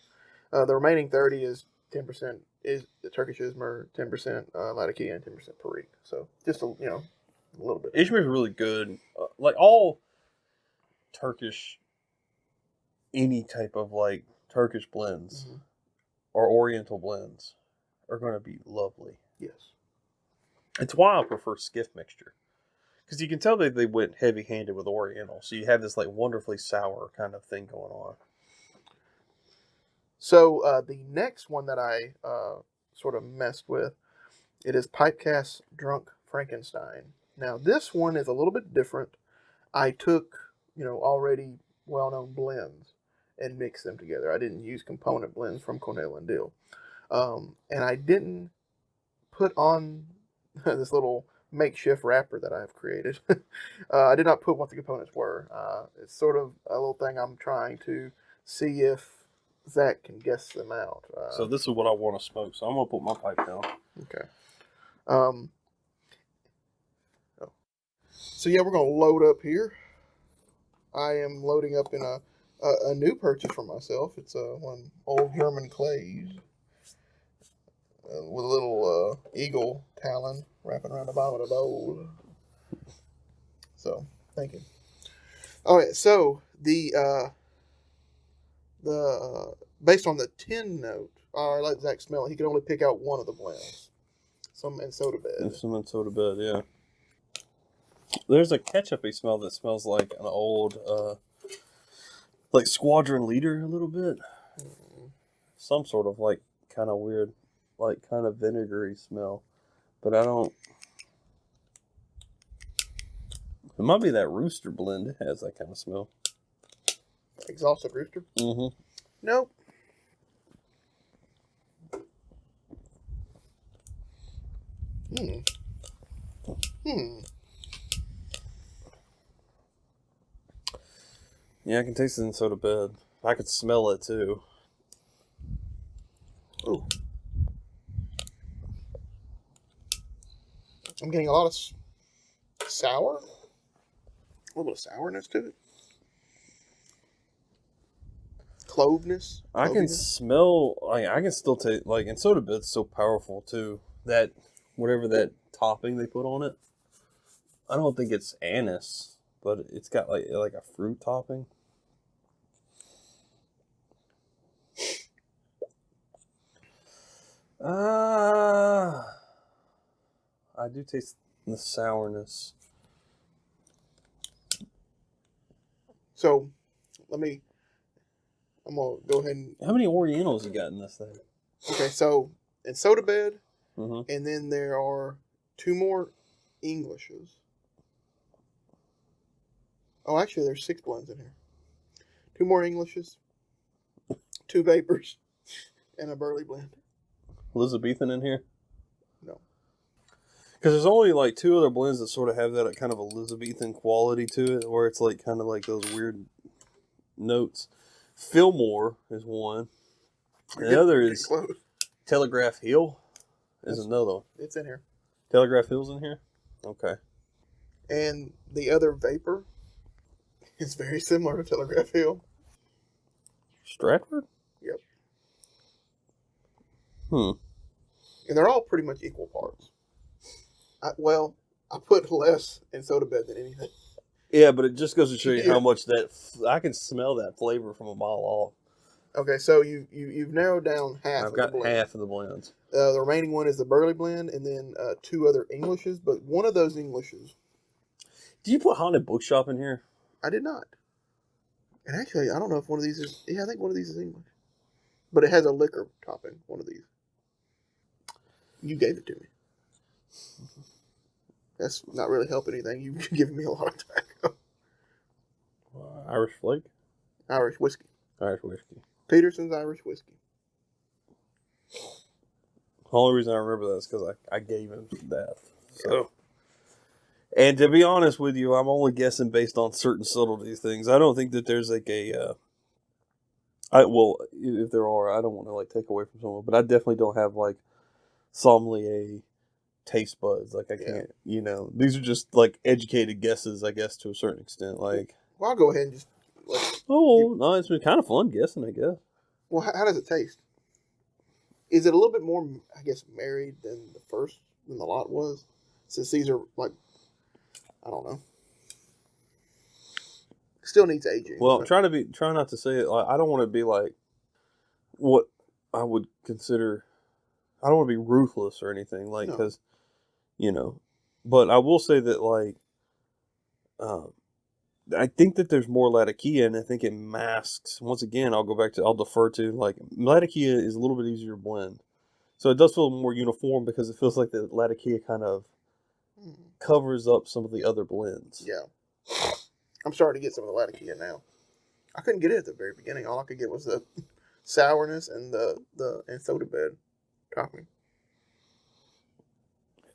The remaining 30 is 10% is the Turkish Izmir, 10% Latakia, and 10% Perique. So just a little bit.
Izmir is really good. Like all Turkish, any type of like Turkish blends or Oriental blends are going to be lovely.
Yes.
It's why I prefer skiff mixture. Because you can tell that they went heavy-handed with Oriental. So you have this like wonderfully sour kind of thing going on.
So the next one that I sort of messed with, it is PipeCast Drunk Frankenstein. Now this one is a little bit different. I took already well-known blends and mixed them together. I didn't use component blends from Cornell Diehl, and I didn't put on this little makeshift wrapper that I have created. I did not put what the components were. It's sort of a little thing I'm trying to see if Zach can guess them out.
So this is what I want to smoke. So I'm going to put my pipe down.
Okay. So yeah, we're going to load up here. I am loading up in a new purchase for myself. It's one old German clays with a little eagle talon wrapping around the bottom of the bowl. So, thank you. All right, so the based on the 10 note, I let Zach smell it. He could only pick out one of the blends. Some in soda bed.
Some in soda bed, yeah. There's a ketchupy smell that smells like an old, like Squadron Leader a little bit. Some sort of like kind of weird, like kind of vinegary smell. But I don't. It might be that Rooster blend. It has that kind of smell.
Exhausted Rooster?
Mm-hmm.
Nope.
Yeah, I can taste it in soda bed. I could smell it too.
Ooh. I'm getting a lot of sour. A little bit of sourness to it. Cloveness.
I can smell. I can still taste. Like, and soda bed's so powerful too. That whatever that topping they put on it. I don't think it's anise, but it's got like a fruit topping. I do taste the sourness.
So, I'm going to go ahead and...
How many Orientals you got in this thing?
Okay, so, in soda bed,
Mm-hmm.
and then there are 2 more Englishes. Oh, actually, there's 6 blends in here. 2 more Englishes, 2 vapors, and a Burley blend.
Elizabethan in here?
No.
Because there's only like 2 other blends that sort of have that kind of Elizabethan quality to it, where it's like kind of like those weird notes. Fillmore is one. The other is
close.
Telegraph Hill is another one.
It's in here.
Telegraph Hill's in here? Okay.
And the other vapor is very similar to Telegraph Hill.
Stratford?
Yep.
And
they're all pretty much equal parts. I put less in soda bed than anything.
Yeah, but it just goes to show you how much that I can smell that flavor from a mile off.
Okay, so you've narrowed down half.
I've got half of the blends.
The remaining one is the Burley blend, and then 2 other Englishes. But one of those Englishes,
Did you put Haunted Bookshop in here?
I did not. And actually, I don't know if one of these is. Yeah, I think one of these is English, but it has a liquor topping. One of these. You gave it to me. That's not really helping anything. You've given me a lot of tobacco.
Irish Flake?
Irish whiskey.
Irish whiskey.
Peterson's Irish whiskey.
The only reason I remember that is because I gave him that. So, and to be honest with you, I'm only guessing based on certain subtleties things. I don't think that there's like a. If there are, I don't want to like take away from someone, but I definitely don't have like sommelier taste buds. Like I can't, these are just like educated guesses, I guess, to a certain extent. Like,
well, I'll go ahead and just.
No, it's been kind of fun guessing, I guess.
Well, how does it taste? Is it a little bit more, I guess, married than the lot was? Since these are like, I don't know. Still needs aging.
Well, try not to say it. Like, I don't want to be like what I would consider. I don't want to be ruthless or anything, like, because, but I will say that, like, I think that there's more Latakia, and I think it masks. Once again, I'll defer to, like, Latakia is a little bit easier to blend. So it does feel more uniform because it feels like the Latakia kind of covers up some of the other blends.
Yeah. I'm starting to get some of the Latakia now. I couldn't get it at the very beginning. All I could get was the sourness and the soda bed topping.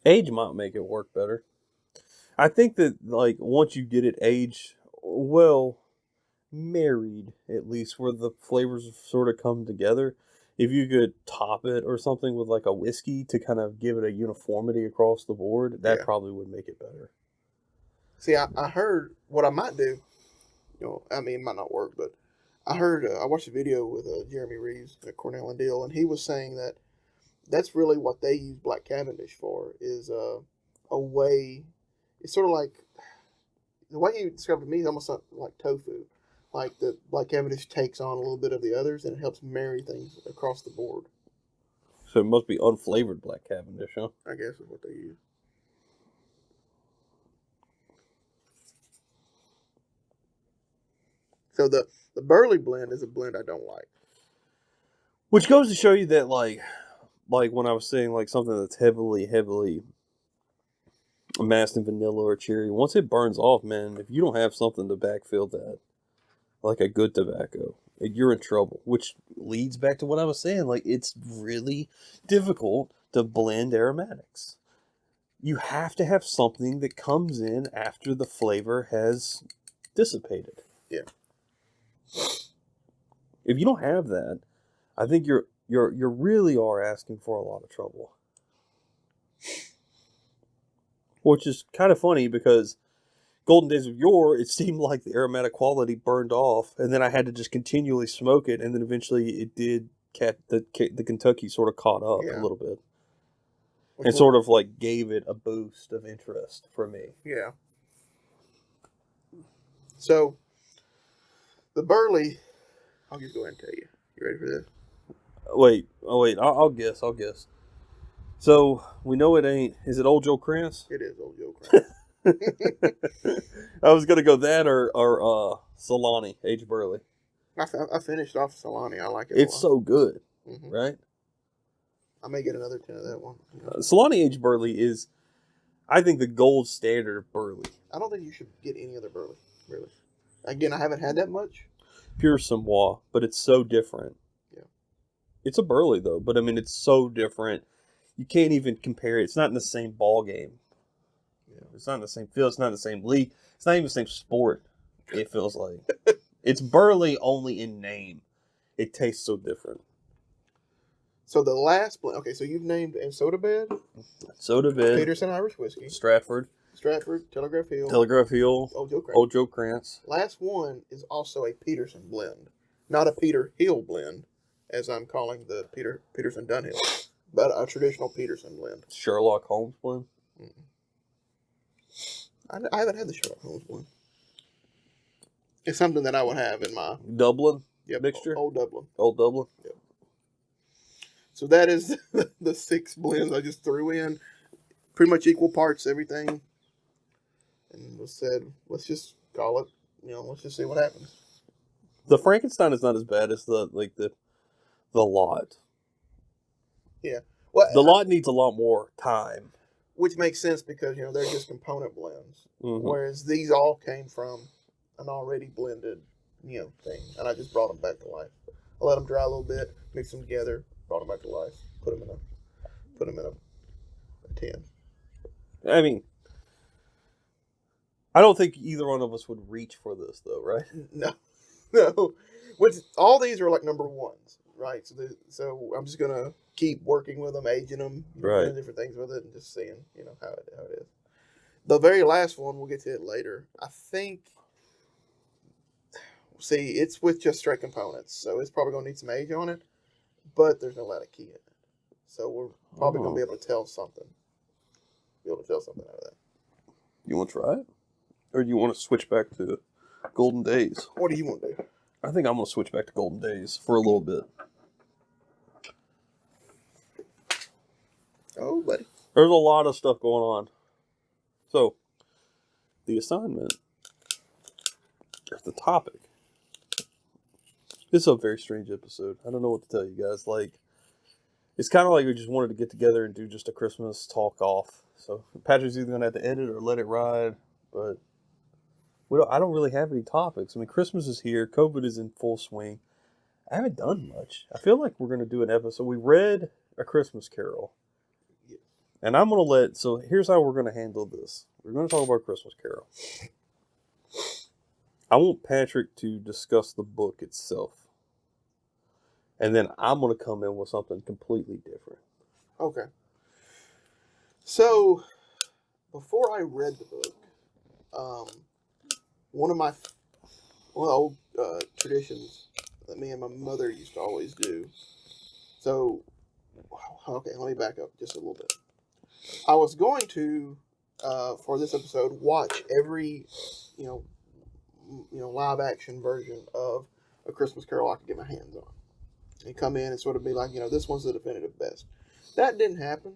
Age might make it work better. I think that, like, once you get it aged well, married, at least, where the flavors sort of come together, if you could top it or something with, like, a whiskey to kind of give it a uniformity across the board, that probably would make it better.
See, I heard what I might do, it might not work, but I heard, I watched a video with Jeremy Reeves at Cornell Diehl, and he was saying that that's really what they use Black Cavendish for, is a way, it's sort of like, the way you described it to me is almost like tofu. Like the Black Cavendish takes on a little bit of the others, and it helps marry things across the board.
So it must be unflavored Black Cavendish, huh?
I guess is what they use. So the Burley blend is a blend I don't like.
Which goes to show you that, like when I was saying, like, something that's heavily masked in vanilla or cherry, once it burns off, man, if you don't have something to backfill that, like a good tobacco, you're in trouble. Which leads back to what I was saying. Like, it's really difficult to blend aromatics. You have to have something that comes in after the flavor has dissipated.
Yeah.
If you don't have that, I think you really are asking for a lot of trouble. Which is kind of funny because Golden Days of Yore, it seemed like the aromatic quality burned off, and then I had to just continually smoke it, and then eventually it did. The Kentucky sort of caught up a little bit, and sort of like gave it a boost of interest for me.
Yeah. So the Burley, I'll just go ahead and tell you. You ready for this?
Wait. I'll guess. So we know it ain't. Is it Old Joe Krantz?
It is Old Joe Krantz.
I was gonna go that or Solani aged Burley.
I finished off Solani. I like it.
It's so good, right?
I may get another 10 of that one.
Solani aged Burley is, I think, the gold standard of Burley.
I don't think you should get any other Burley, really. Again, I haven't had that much.
Pure Samoa, but it's so different.
Yeah.
It's a Burley, though, but I mean, it's so different. You can't even compare it. It's not in the same ball game. Yeah. It's not in the same field. It's not in the same league. It's not even the same sport, it feels like. It's Burley only in name. It tastes so different.
So the last blend. Okay, so you've named in Soda Bed.
Soda Bed.
Peterson Irish Whiskey.
Stratford.
Telegraph Hill.
Old Joe Krantz.
Last one is also a Peterson blend. Not a Peter Hill blend, as I'm calling the Peterson Dunhill, but a traditional Peterson blend.
Sherlock Holmes blend?
I haven't had the Sherlock Holmes blend. It's something that I would have in my
Dublin mixture?
Old Dublin.
Old Dublin?
Yep. So that is the 6 blends I just threw in. Pretty much equal parts, everything. And we said, let's just call it, let's just see what happens.
The Frankenstein is not as bad as the lot.
Yeah. Well,
the lot needs a lot more time.
Which makes sense because, they're just component blends. Mm-hmm. Whereas these all came from an already blended thing, and I just brought them back to life. I let them dry a little bit, mix them together, brought them back to life, put them in a tin.
I mean, I don't think either one of us would reach for this, though, right?
No. Which all these are like number ones, right? So I'm just gonna keep working with them, aging them,
right?
Doing different things with it, and just seeing, how it is. The very last one, we'll get to it later. I think. See, it's with just straight components, so it's probably gonna need some age on it, but there's no lattice key in it, so we're probably gonna be able to tell something. Out of that.
You want to try it, or do you want to switch back to Golden Days?
What do you want to do?
I think I'm going to switch back to Golden Days for a little bit.
Oh, buddy.
There's a lot of stuff going on. So, the assignment, or the topic. This is a very strange episode. I don't know what to tell you guys. It's kind of like we just wanted to get together and do just a Christmas talk off. So, Patrick's either going to have to edit or let it ride, but I don't really have any topics. I mean, Christmas is here. COVID is in full swing. I haven't done much. I feel like we're going to do an episode. We read A Christmas Carol.
Yeah.
And I'm going to so here's how we're going to handle this. We're going to talk about Christmas Carol. I want Patrick to discuss the book itself. And then I'm going to come in with something completely different.
Okay. So, before I read the book, one of my old traditions that me and my mother used to always do. So, okay, let me back up just a little bit. I was going to, for this episode, watch every, live action version of A Christmas Carol I could get my hands on, and come in and sort of be like, this one's the definitive best. That didn't happen.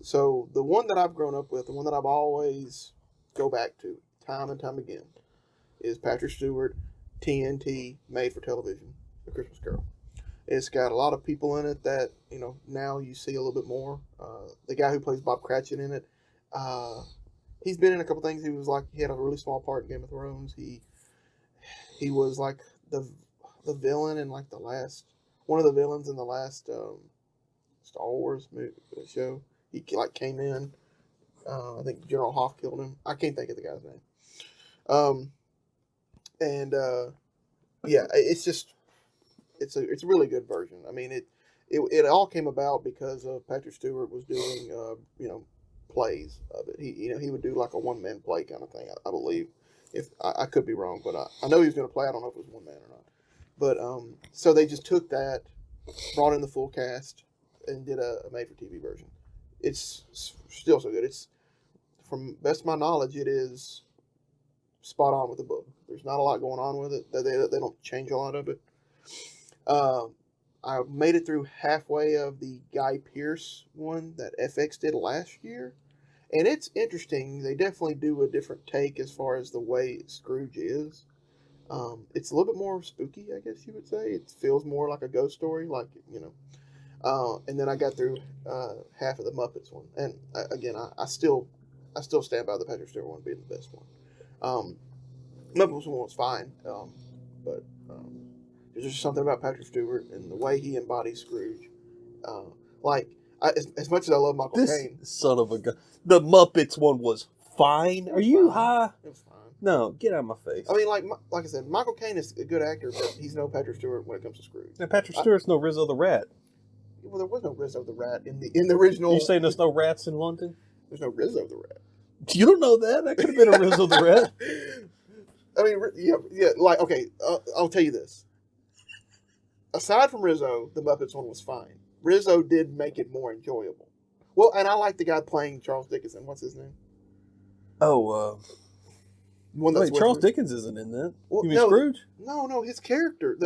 So the one that I've grown up with, the one that I've always go back to time and time again, is Patrick Stewart, TNT, made for television, A Christmas Carol. It's got a lot of people in it that, now you see a little bit more. The guy who plays Bob Cratchit in it, he's been in a couple things. He had a really small part in Game of Thrones. He was like the villain in like one of the villains in the last Star Wars show. He came in. I think General Hoff killed him. I can't think of the guy's name. It's a really good version. I mean, it all came about because Patrick Stewart was doing plays of it. He would do like a one man play kind of thing. I believe. If I could be wrong, but I know he was going to play. I don't know if it was one man or not. But so they just took that, brought in the full cast, and did a made for TV version. It's still so good. It's, from best of my knowledge, it is spot on with the book. There's not a lot going on with it. They don't change a lot of it. I made it through halfway of the Guy Pearce one that FX did last year. And it's interesting. They definitely do a different take as far as the way Scrooge is. It's a little bit more spooky, I guess you would say. It feels more like a ghost story, and then I got through half of the Muppets one. And I still stand by the Patrick Stewart one being the best one. Muppets one was fine, but there's just something about Patrick Stewart and the way he embodies Scrooge. As much as I love Michael Caine,
son of a gun, the Muppets one was fine. Are you high?
It was fine.
No, get out of my face.
I mean, like I said, Michael Caine is a good actor, but he's no Patrick Stewart when it comes to Scrooge.
Now, Patrick Stewart's no Rizzo the Rat.
Well, there was no Rizzo the Rat in the original.
Are you saying there's no rats in London?
There's no Rizzo the Rat.
You don't know that? That could have been a Rizzo the Rat.
I mean, okay, I'll tell you this. Aside from Rizzo, the Muppets one was fine. Rizzo did make it more enjoyable. Well, and I like the guy playing Charles Dickinson. What's his name?
Wait, Charles Dickens isn't in that.
Well,
you mean Scrooge?
No, his character.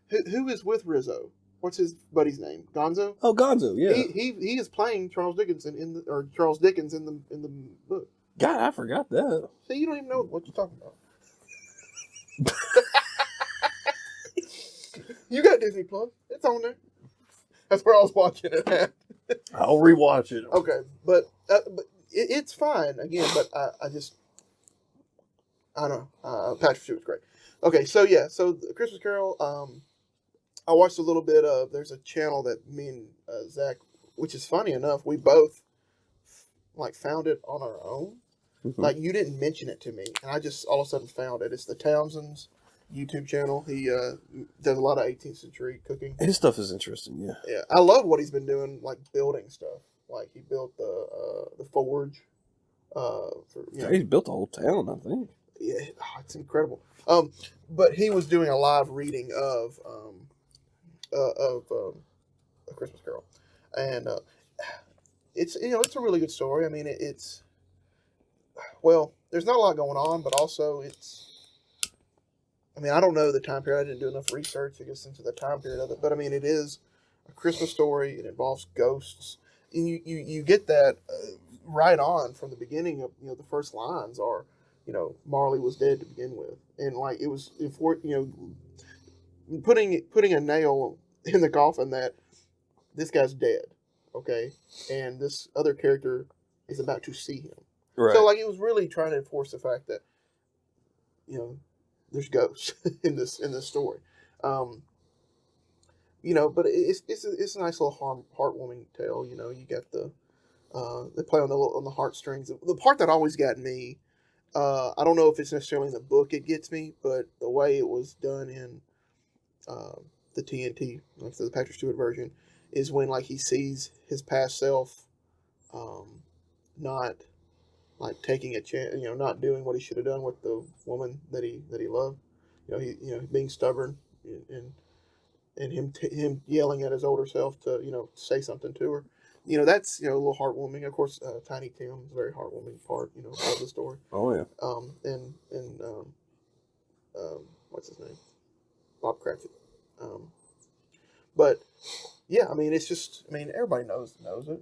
Who is with Rizzo? What's his buddy's name? Gonzo?
Oh, Gonzo, yeah.
He is playing Charles Dickinson Charles Dickens in the book.
God, I forgot that.
See, you don't even know what you're talking about. You got Disney Plus. It's on there. That's where I was watching it at.
I'll rewatch it.
Okay, but it's fine again. But I just I know. Patrick Stewart's great. Okay, so yeah, so the Christmas Carol. I watched a little bit of. There's a channel that me and Zach, which is funny enough, we both like found it on our own.
Mhm.
Like you didn't mention it to me, and I just all of a sudden found it. It's the Townsend's YouTube channel. He does a lot of 18th century cooking.
His stuff is interesting. Yeah.
Yeah, I love what he's been doing, like building stuff. Like he built the forge. For you know,
He's built a whole town, I think.
yeah, it's incredible. But he was doing a live reading of A Christmas Carol, and it's it's a really good story. I mean, it's well, there's not a lot going on, but also it's. I mean, I don't know the time period. I didn't do enough research to get into the time period of it, but I mean, it is a Christmas story. It involves ghosts, and you get that right on from the beginning of the first lines are, Marley was dead to begin with, and like it was for putting a nail in the coffin that this guy's dead, okay, and this other character is about to see him.
Right.
So like it was really trying to enforce the fact that there's ghosts in this story, but it's a nice little heartwarming tale. You got they play on the heartstrings. The part that always got me, I don't know if it's necessarily in the book it gets me, but the way it was done in the TNT, like the Patrick Stewart version, is when like he sees his past self, not like taking a chance, not doing what he should have done with the woman that he loved, he being stubborn, and him yelling at his older self to say something to her. That's a little heartwarming. Of course, Tiny Tim's a very heartwarming part of the story.
Oh yeah.
What's his name? Bob Cratchit. But yeah, I mean, it's just, I mean, everybody knows it.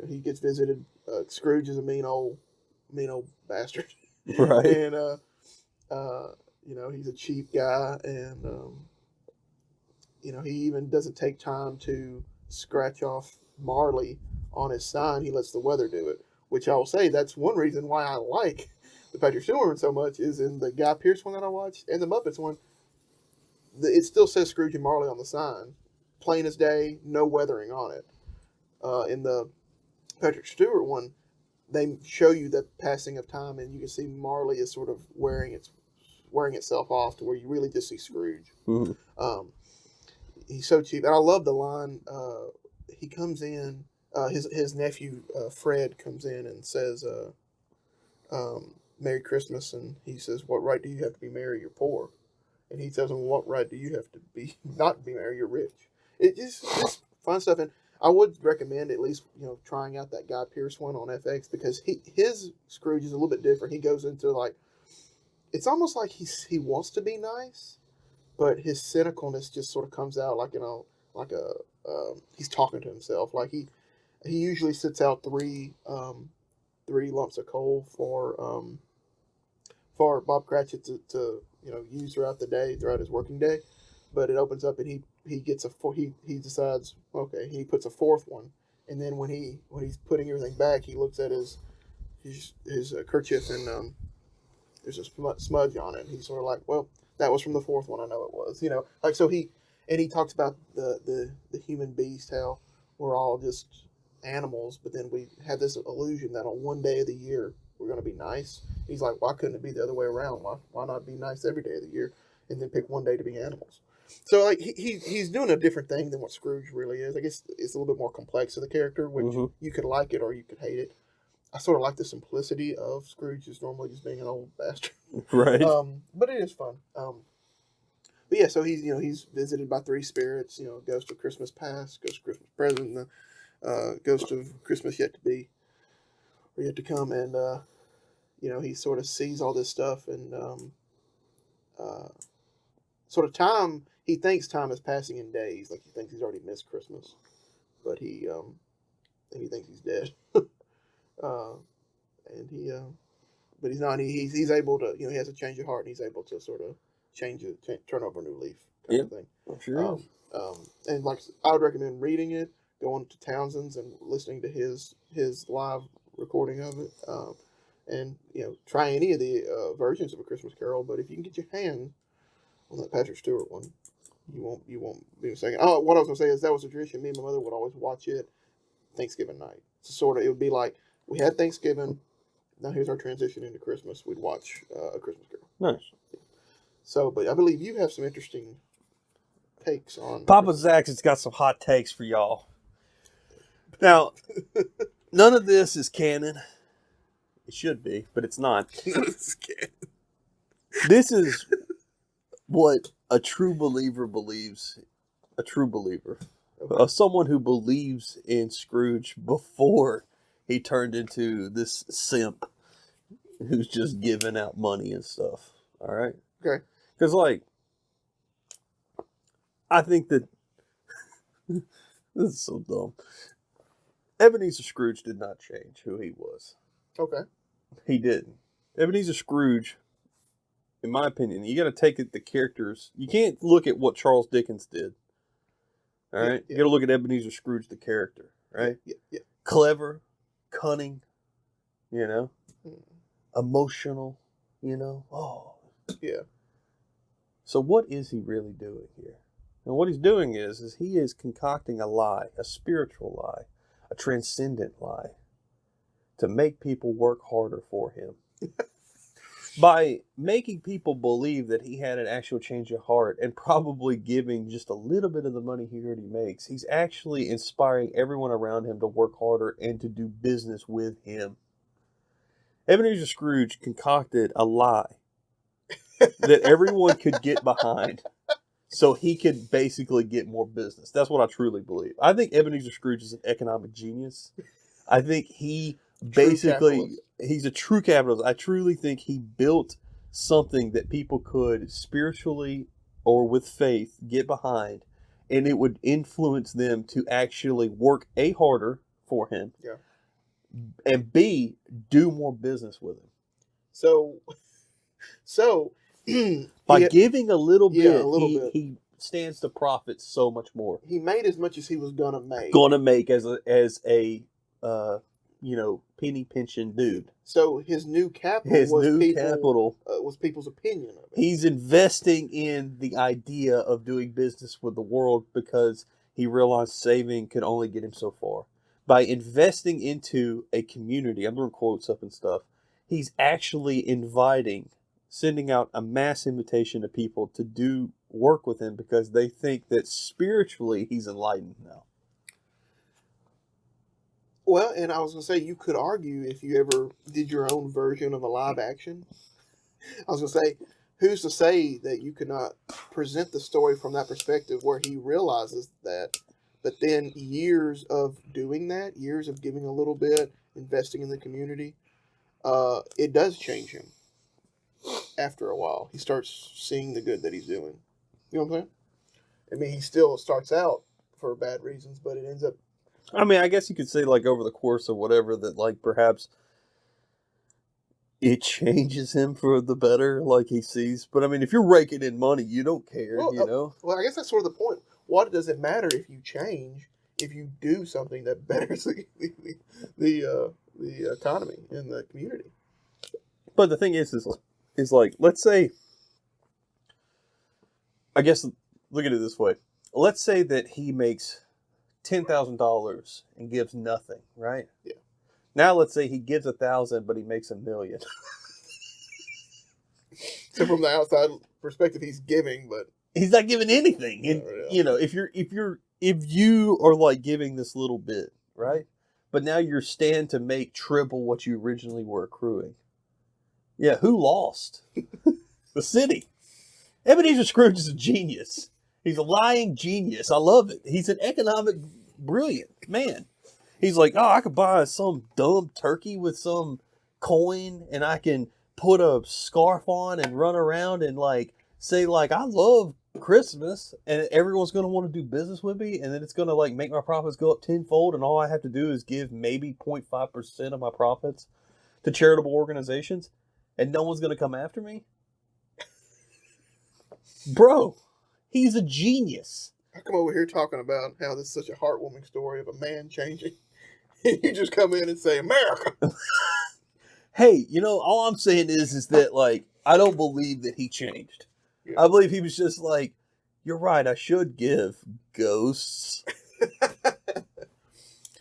He gets visited. Scrooge is a mean old bastard,
Right.
and he's a cheap guy, and he even doesn't take time to scratch off Marley on his sign. He lets the weather do it, which I will say that's one reason why I like the Patrick Stewart one so much. Is in the Guy Pearce one that I watched and the Muppets one. It still says Scrooge and Marley on the sign, plain as day, no weathering on it. In the Patrick Stewart one, they show you the passing of time, and you can see Marley is sort of wearing itself off to where you really just see Scrooge.
Mm-hmm.
He's so cheap, and I love the line. He comes in. His nephew Fred comes in and says, "Merry Christmas," and he says, "What right do you have to be merry? You're poor." And he tells him, "What right do you have to be not be merry? You're rich." It's fun stuff, and I would recommend at least trying out that Guy Pearce one on FX, because his Scrooge is a little bit different. He goes into like, it's almost like he wants to be nice, but his cynicalness just sort of comes out like he's talking to himself. Like he usually sits out three lumps of coal for Bob Cratchit to use throughout his working day, but it opens up and he gets he decides, okay, he puts a fourth one, and then when he's putting everything back, he looks at his kerchief, and there's a smudge on it, and he's sort of like, well, that was from the fourth one, I know it was, like, so he talks about the human beast, how we're all just animals, but then we have this illusion that on one day of the year we're going to be nice. He's like, why couldn't it be the other way around? Why not be nice every day of the year and then pick one day to be animals? So like he's doing a different thing than what Scrooge really is. I guess it's a little bit more complex of the character, which you could like it or you could hate it. I sort of like the simplicity of Scrooge, just normally just being an old bastard.
Right.
But it is fun. But yeah, so he's visited by three spirits. Ghost of Christmas past, ghost of Christmas present, and ghost of Christmas yet to be, or yet to come, and he sort of sees all this stuff, and sort of time. He thinks time is passing in days, like he thinks he's already missed Christmas, but he thinks he's dead, and but he's not. He's able to. He has a change of heart, and he's able to sort of turn over a new leaf, kind of thing.
Sure.
And like I would recommend reading it, going to Townsend's and listening to his live recording of it. and try any of the versions of A Christmas Carol. But if you can get your hand on that Patrick Stewart one, you won't be mistaken. Oh, what I was gonna say is that was a tradition. Me and my mother would always watch it Thanksgiving night. So it would be like we had Thanksgiving. Now here's our transition into Christmas. We'd watch A Christmas Carol.
Nice.
So, but I believe you have some interesting takes on
Papa Zach's has got some hot takes for y'all. Now, none of this is canon. It should be, but it's not. This is what a true believer believes. A true believer.
Okay.
Someone who believes in Scrooge before he turned into this simp who's just giving out money and stuff. All right?
Okay.
Because, like, I think that this is so dumb. Ebenezer Scrooge did not change who he was.
Okay.
He didn't. Ebenezer Scrooge, in my opinion, you got to take it the characters. You can't look at what Charles Dickens did. All right?
Yeah.
You got to look at Ebenezer Scrooge, the character, right?
Yeah.
Clever, cunning, emotional, Oh.
Yeah.
So what is he really doing here? And what he's doing is he is concocting a lie, a spiritual lie, a transcendent lie, to make people work harder for him. By making people believe that he had an actual change of heart and probably giving just a little bit of the money he already makes, he's actually inspiring everyone around him to work harder and to do business with him. Ebenezer Scrooge concocted a lie that everyone could get behind so he could basically get more business. That's what I truly believe. I think Ebenezer Scrooge is an economic genius. I think he basically, he's a true capitalist. I truly think he built something that people could spiritually or with faith get behind, and it would influence them to actually work A, harder for him, and B, do more business with him.
So
by giving a little bit,
he
stands to profit so much more.
He made as much as he was gonna make.
As a penny pinching dude.
So his new capital was people's opinion of it.
He's investing in the idea of doing business with the world because he realized saving could only get him so far. By investing into a community, I'm doing quotes up and stuff, he's actually sending out a mass invitation to people to do work with him because they think that spiritually he's enlightened now.
Well, and I was going to say, you could argue if you ever did your own version of a live action. I was going to say, who's to say that you could not present the story from that perspective where he realizes that, but then years of doing that, years of giving a little bit, investing in the community, it does change him. After a while, he starts seeing the good that he's doing. You know what I'm saying? I mean, he still starts out for bad reasons, but it ends up...
I mean, I guess you could say, like, over the course of whatever, that, like, perhaps it changes him for the better, like he sees. But, I mean, if you're raking in money, you don't care,
Well, I guess that's sort of the point. What does it matter if you change, if you do something that betters the economy and the community?
But the thing is like, let's say, I guess, look at it this way. Let's say that he makes $10,000 and gives nothing, right?
Yeah.
Now let's say he gives 1,000, but he makes $1 million.
So from the outside perspective, he's giving, but
he's not giving anything. And if you are like giving this little bit, right? But now you're stand to make triple what you originally were accruing. Yeah, who lost? The city. Ebenezer Scrooge is a genius. He's a lying genius. I love it. He's an economic brilliant man. He's like, oh, I could buy some dumb turkey with some coin and I can put a scarf on and run around and like say like, I love Christmas and everyone's going to want to do business with me. And then it's going to like make my profits go up tenfold. And all I have to do is give maybe 0.5% of my profits to charitable organizations. And no one's going to come after me. Bro, he's a genius.
I come over here talking about how this is such a heartwarming story of a man changing. And you just come in and say, America.
Hey, all I'm saying is that, like, I don't believe that he changed.
Yeah.
I believe he was just like, you're right, I should give ghosts.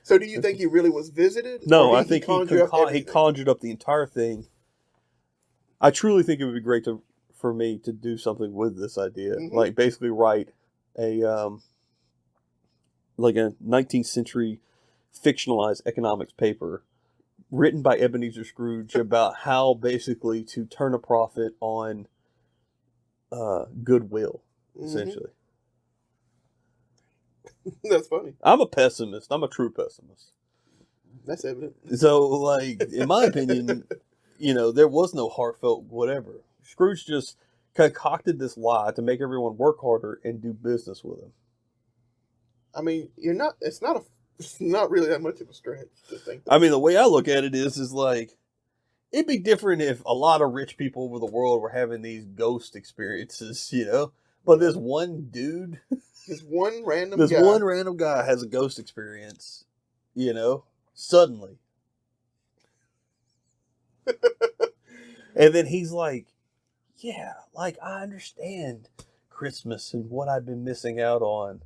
So do you think he really was visited?
No,
Or
I think he
everything?
conjured up the entire thing. I truly think it would be great for me to do something with this idea.
Mhm.
Like, basically write a 19th century fictionalized economics paper written by Ebenezer Scrooge about how basically to turn a profit on goodwill, essentially.
That's funny.
I'm a pessimist. I'm a true pessimist.
That's evident.
So, like, in my opinion, there was no heartfelt whatever. Scrooge just concocted this lie to make everyone work harder and do business with him.
I mean, it's not really that much of a stretch to think that.
I mean, the way I look at it is like, it'd be different if a lot of rich people over the world were having these ghost experiences, But this one dude,
This one random
guy has a ghost experience, suddenly. And then he's like, yeah, like, I understand Christmas and what I've been missing out on.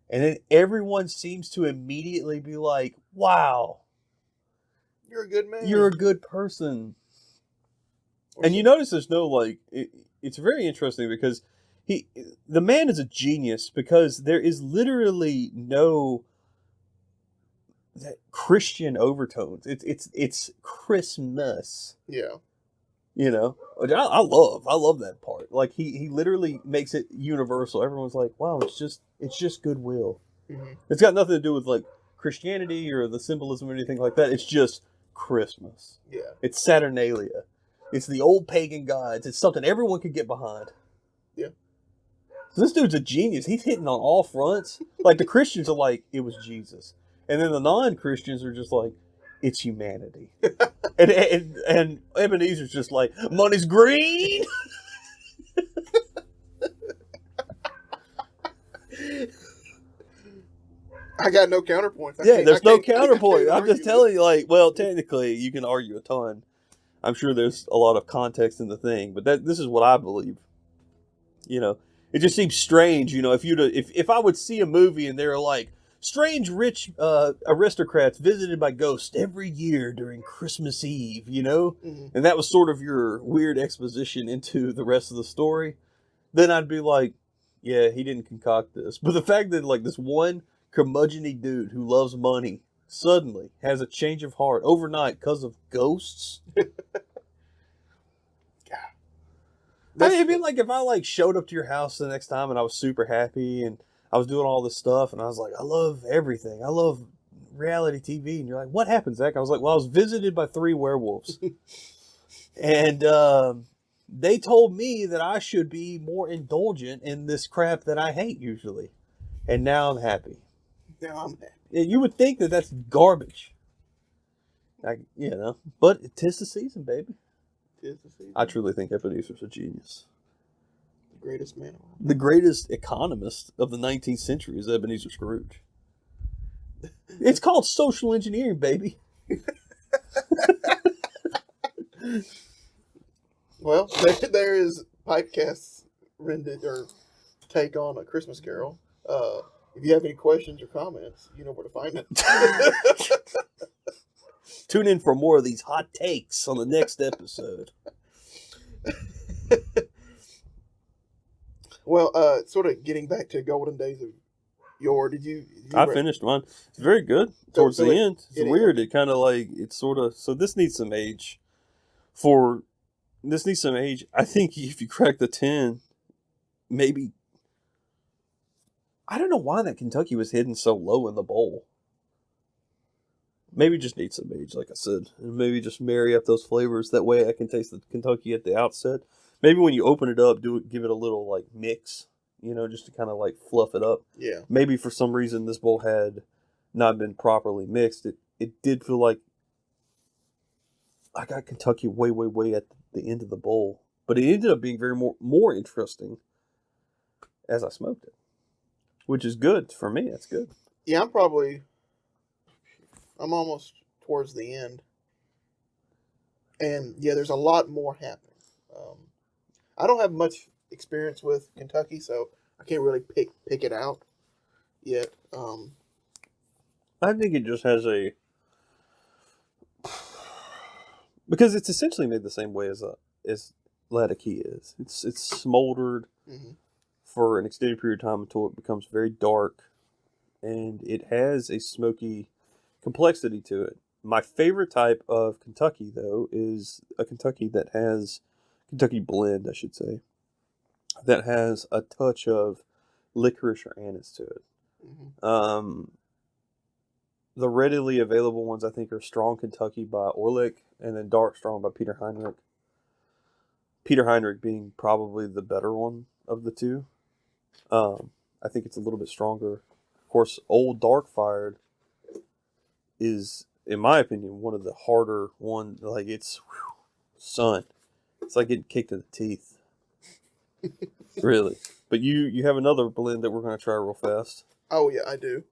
And then everyone seems to immediately be like, wow,
You're a good man.
you're a good person. And you notice there's no, like, it's very interesting because the man is a genius because there is literally no Christian overtones. It's Christmas.
Yeah.
Which I love that part. Like, he literally makes it universal. Everyone's like, wow, it's just goodwill.
Mm-hmm.
It's got nothing to do with, like, Christianity or the symbolism or anything like that. It's just Christmas.
Yeah.
It's Saturnalia. It's the old pagan gods. It's something everyone could get behind.
Yeah.
So this dude's a genius. He's hitting on all fronts. Like, the Christians are like, it was Jesus. And then the non-Christians are just like, it's humanity. and Ebenezer's just like, money's green.
I got no counterpoint.
There's no counterpoint. I'm just telling you, like, well, technically, you can argue a ton. I'm sure there's a lot of context in the thing, but this is what I believe. It just seems strange, if I would see a movie and they're like, strange rich aristocrats visited by ghosts every year during Christmas Eve,
Mm-hmm.
and that was sort of your weird exposition into the rest of the story, then I'd be like, yeah, he didn't concoct this. But the fact that, like, this one curmudgeon-y dude who loves money suddenly has a change of heart overnight because of ghosts. It'd be like if I, like, showed up to your house the next time and I was super happy and I was doing all this stuff and I was like, I love everything. I love reality TV. And you're like, what happened, Zach? I was like, well, I was visited by 3 werewolves. And they told me that I should be more indulgent in this crap that I hate usually. And now I'm happy. You would think that that's garbage. But it 'tis the season, baby. I truly think Ebenezer's a genius.
The greatest man.
The greatest economist of the 19th century is Ebenezer Scrooge. It's called social engineering, baby.
Well, there is PipeCast's take on A Christmas Carol. If you have any questions or comments, you know where to find it.
Tune in for more of these hot takes on the next episode.
Well, sort of getting back to Golden Days of Yore,
I finished mine. It's very good towards the end. It's weird. It kind of like, it's sort of, so this needs some age. I think if you crack the 10, maybe, I don't know why that Kentucky was hidden so low in the bowl. Maybe just need some age, like I said. And maybe just marry up those flavors. That way I can taste the Kentucky at the outset. Maybe when you open it up, give it a little, like, mix, just to kind of, like, fluff it up.
Yeah.
Maybe for some reason this bowl had not been properly mixed. It did feel like I got Kentucky way, way, way at the end of the bowl. But it ended up being very more interesting as I smoked it. Which is good for me. That's good.
Yeah, I'm almost towards the end. And yeah, there's a lot more happening. I don't have much experience with Kentucky, so I can't really pick it out yet.
I think it just has because it's essentially made the same way as Latakia is. It's smoldered
Mm-hmm.
for an extended period of time until it becomes very dark, and it has a smoky complexity to it. My favorite type of Kentucky, though, is a Kentucky blend, I should say, that has a touch of licorice or anise to it.
Mm-hmm.
The readily available ones, I think, are Strong Kentucky by Orlick and then Dark Strong by Peter Heinrich. Peter Heinrich being probably the better one of the two. I think it's a little bit stronger. Of course, Old Dark Fired is, in my opinion, one of the harder one. Like it's like getting kicked in the teeth. Really. But you have another blend that we're going to try real fast.
Oh yeah, I do.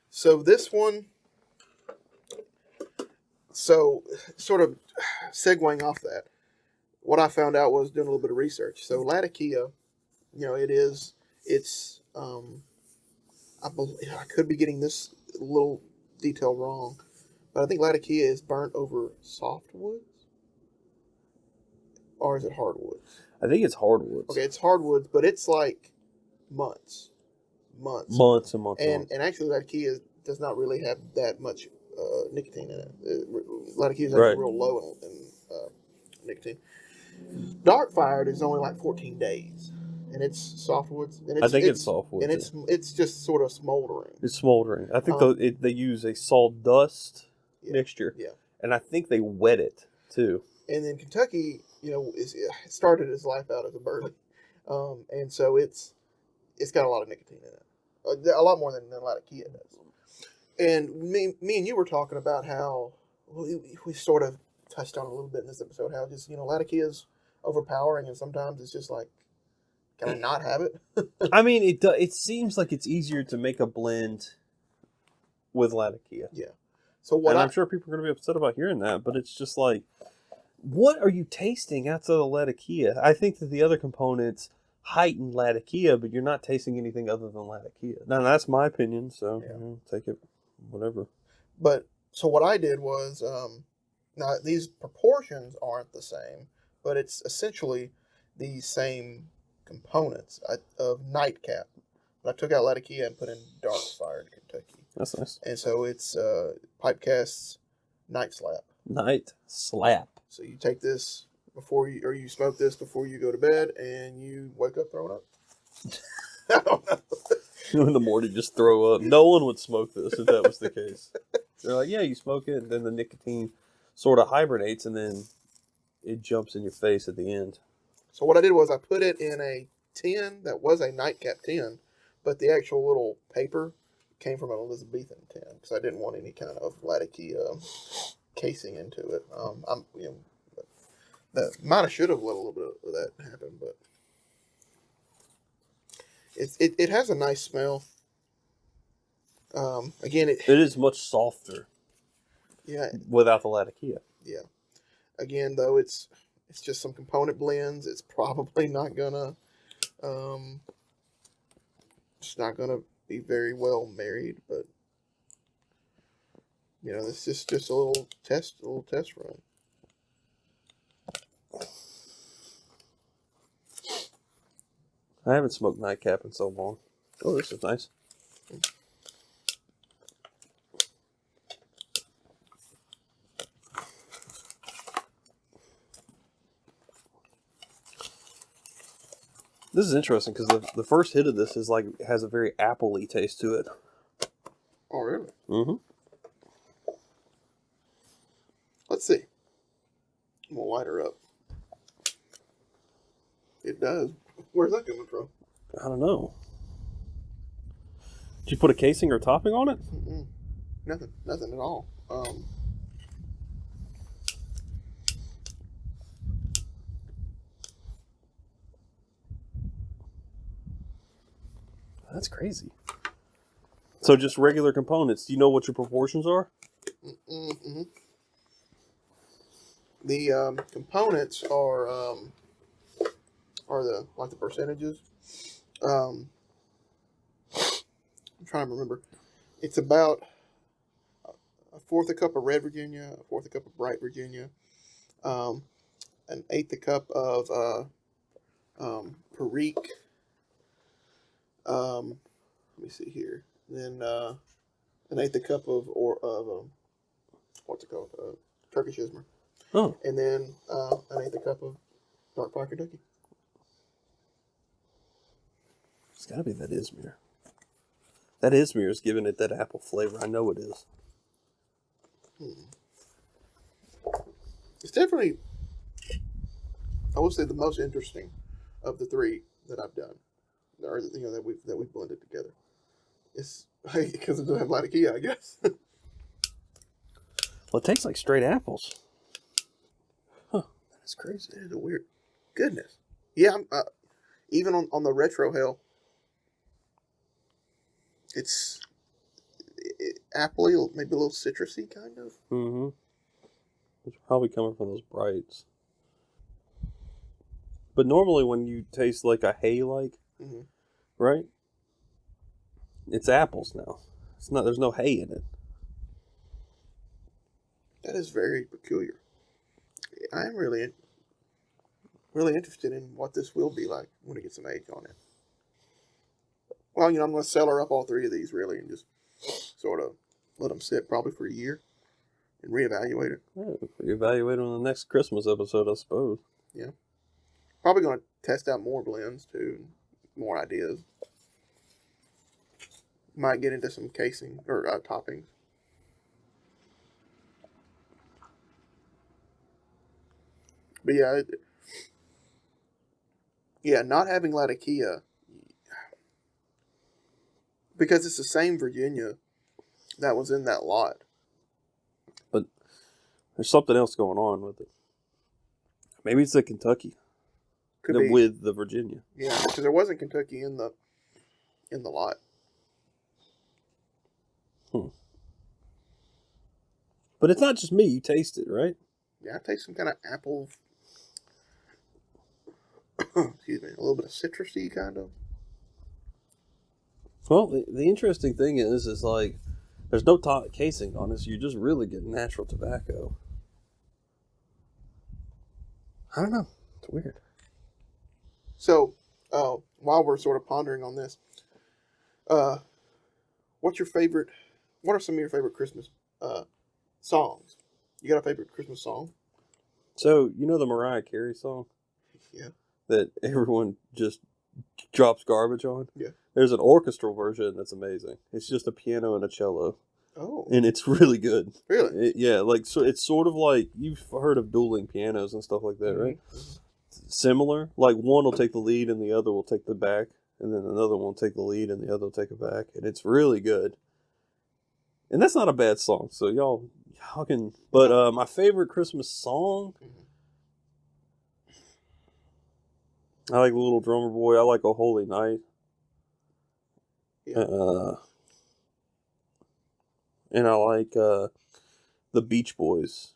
So this one, so sort of segueing off that, what I found out was doing a little bit of research. So Latakia, I could be getting this little detail wrong, but I think Latakia is burnt over softwoods, or is it hardwoods?
I think it's hardwoods.
Okay, it's hardwoods, but it's like months.
Months and months.
And actually, Latakia does not really have that much nicotine in it. Latakia is actually real low in nicotine. Dark Fired is only like 14 days, and it's softwoods. And
I think it's softwoods,
and it's just sort of smoldering.
It's smoldering. I think they use a sawdust mixture.
Yeah,
and I think they wet it too.
And then Kentucky, it started its life out as a burley, and so it's got a lot of nicotine in it, a lot more than Latakia does. And me and you were talking about how we sort of touched on a little bit in this episode how just Latakia is overpowering, and sometimes it's just like, can I not have it?
I mean, it seems like it's easier to make a blend with Latakia.
Yeah. So
I'm sure people are going to be upset about hearing that, but it's just like, what are you tasting outside of Latakia? I think that the other components heighten Latakia, but you're not tasting anything other than Latakia. Now, that's my opinion, so take it, whatever.
But, so what I did was, now these proportions aren't the same, but it's essentially the same components of Nightcap. But I took out Latakia and put in Dark Fired Kentucky.
That's nice.
And so it's PipeCast's Night Slap.
Night Slap.
So you take this you smoke this before you go to bed, and you wake up throwing up. I don't know.
In the morning, just throw up. No one would smoke this if that was the case. They're like, yeah, you smoke it, and then the nicotine sort of hibernates, and then it jumps in your face at the end.
So what I did was I put it in a tin that was a Nightcap tin, but the actual little paper came from an Elizabethan tin because I didn't want any kind of Latakia casing into it. That might have should have let a little bit of that happen, but it has a nice smell. Again, it
is much softer.
Yeah.
Without the Latakia.
Yeah. Again, though, it's just some component blends. It's probably not gonna, it's not gonna be very well married, but this is just a little test run.
I haven't smoked Nightcap in so long. Oh, this is nice. This is interesting because the first hit of this is like has a very apple-y taste to it.
Oh, really?
Mm-hmm.
Let's see. I'm gonna light her up. It does. Where's that coming from?
I don't know. Did you put a casing or topping on it?
Mm-mm. Nothing at all.
That's crazy. So just regular components. Do you know what your proportions are?
Mm-hmm. The components are the percentages. I'm trying to remember. It's about a fourth a cup of red Virginia, a fourth a cup of bright Virginia, an eighth a cup of Perique. Let me see here. Then an eighth a cup of what's it called? Turkish Izmir.
Oh.
And then an eighth a cup of dark black Kentucky.
It's got to be that Izmir. That Izmir is giving it that apple flavor. I know it is.
It's definitely, I would say, the most interesting of the three that I've done, or that we've blended together. It's because it doesn't have Latakia, I guess.
Well, it tastes like straight apples. Huh. That's crazy.
That is a weird. Goodness. Yeah, even on the retro hell, it's appley, maybe a little citrusy kind of.
Mm-hmm. It's probably coming from those brights. But normally when you taste like a hay-like,
Mm-hmm.
right? It's apples now. It's not. There's no hay in it.
That is very peculiar. I'm really interested in what this will be like when it gets some age on it. Well, I'm going to cellar up all three of these really and just sort of let them sit probably for a year and reevaluate it.
Yeah, reevaluate on the next Christmas episode, I suppose.
Yeah. Probably going to test out more blends too, and more ideas. Might get into some casing or toppings. But yeah, not having Latakia, because it's the same Virginia that was in that lot.
But there's something else going on with it. Maybe it's the Kentucky
Could be.
with the Virginia.
Yeah, because there wasn't Kentucky in the lot.
But it's not just me. You taste it, right?
Yeah, I taste some kind of apple. Excuse me, a little bit of citrusy kind of.
Well, the interesting thing is like, there's no casing on it, so you're just really getting natural tobacco. I don't know. It's weird.
So, while we're sort of pondering on this, what are some of your favorite Christmas songs? You got a favorite Christmas song?
So, you know the Mariah Carey song?
Yeah.
That everyone just drops garbage on?
Yeah.
There's an orchestral version that's amazing. It's just a piano and a cello.
Oh.
And it's really good.
Really?
So it's sort of like, you've heard of dueling pianos and stuff like that,
Mm-hmm.
right? Similar. Like one will take the lead and the other will take the back. And then another one will take the lead and the other will take it back. And it's really good. And that's not a bad song. So y'all can... But my favorite Christmas song... I like Little Drummer Boy. I like O Holy Night.
Yeah.
And I like the Beach Boys.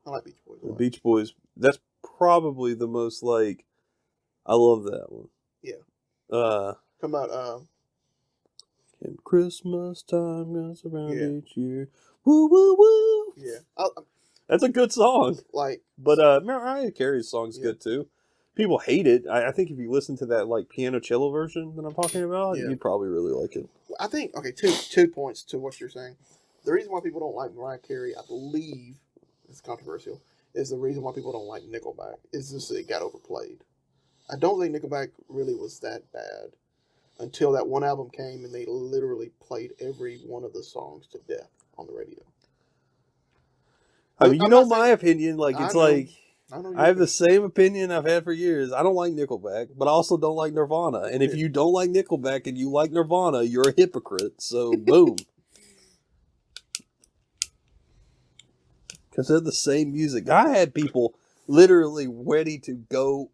I like Beach Boys.
The Beach Boys. That's probably the most like... I love that one.
Yeah. Come out.
And Christmas time goes around
Yeah.
each year. Woo, woo, woo.
Yeah.
That's a good song.
Like.
But Mariah Carey's song's
Yeah.
good too. People hate it. I think if you listen to that like piano cello version that I'm talking about,
Yeah.
you'd probably really like it.
I think, okay, two points to what you're saying. The reason why people don't like Mariah Carey, I believe, it's controversial, is the reason why people don't like Nickelback. Is just that it got overplayed. I don't think Nickelback really was that bad until that one album came and they literally played every one of the songs to death on the radio.
I mean, you
I'm
know
not
my
saying-
opinion. Like, it's
I know.
like,
I know
I have the same opinion I've had for years. I don't like Nickelback, but I also don't like Nirvana. And if you don't like Nickelback and you like Nirvana, you're a hypocrite. So, boom. Because they're the same music. I had people literally ready to go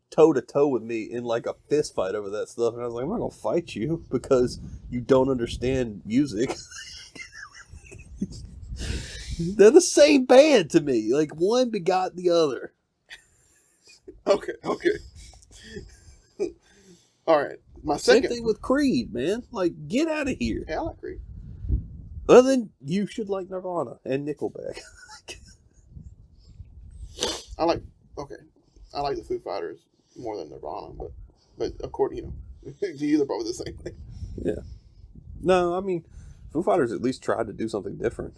toe-to-toe with me in like a fist fight over that stuff. And I was like, I'm not going to fight you because you don't understand music. They're the same band to me. Like, one begot the other.
Okay. All right. My
Same
second.
thing with Creed, man. Like, get out of here.
Yeah, I like Creed.
Well, then you should like Nirvana and Nickelback.
I like the Foo Fighters more than Nirvana, but of course, to you they're probably the same thing.
Yeah. No, I mean, Foo Fighters at least tried to do something different.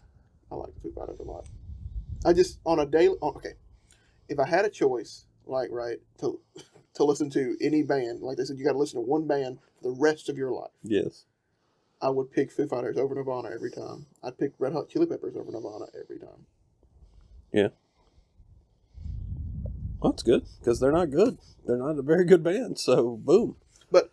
I like the Foo Fighters a lot. I just on a daily okay, if I had a choice, to listen to any band, like they said, you got to listen to one band for the rest of your life.
Yes.
I would pick Foo Fighters over Nirvana every time. I'd pick Red Hot Chili Peppers over Nirvana every time.
Yeah. Well, that's good, because they're not good. They're not a very good band, so boom.
But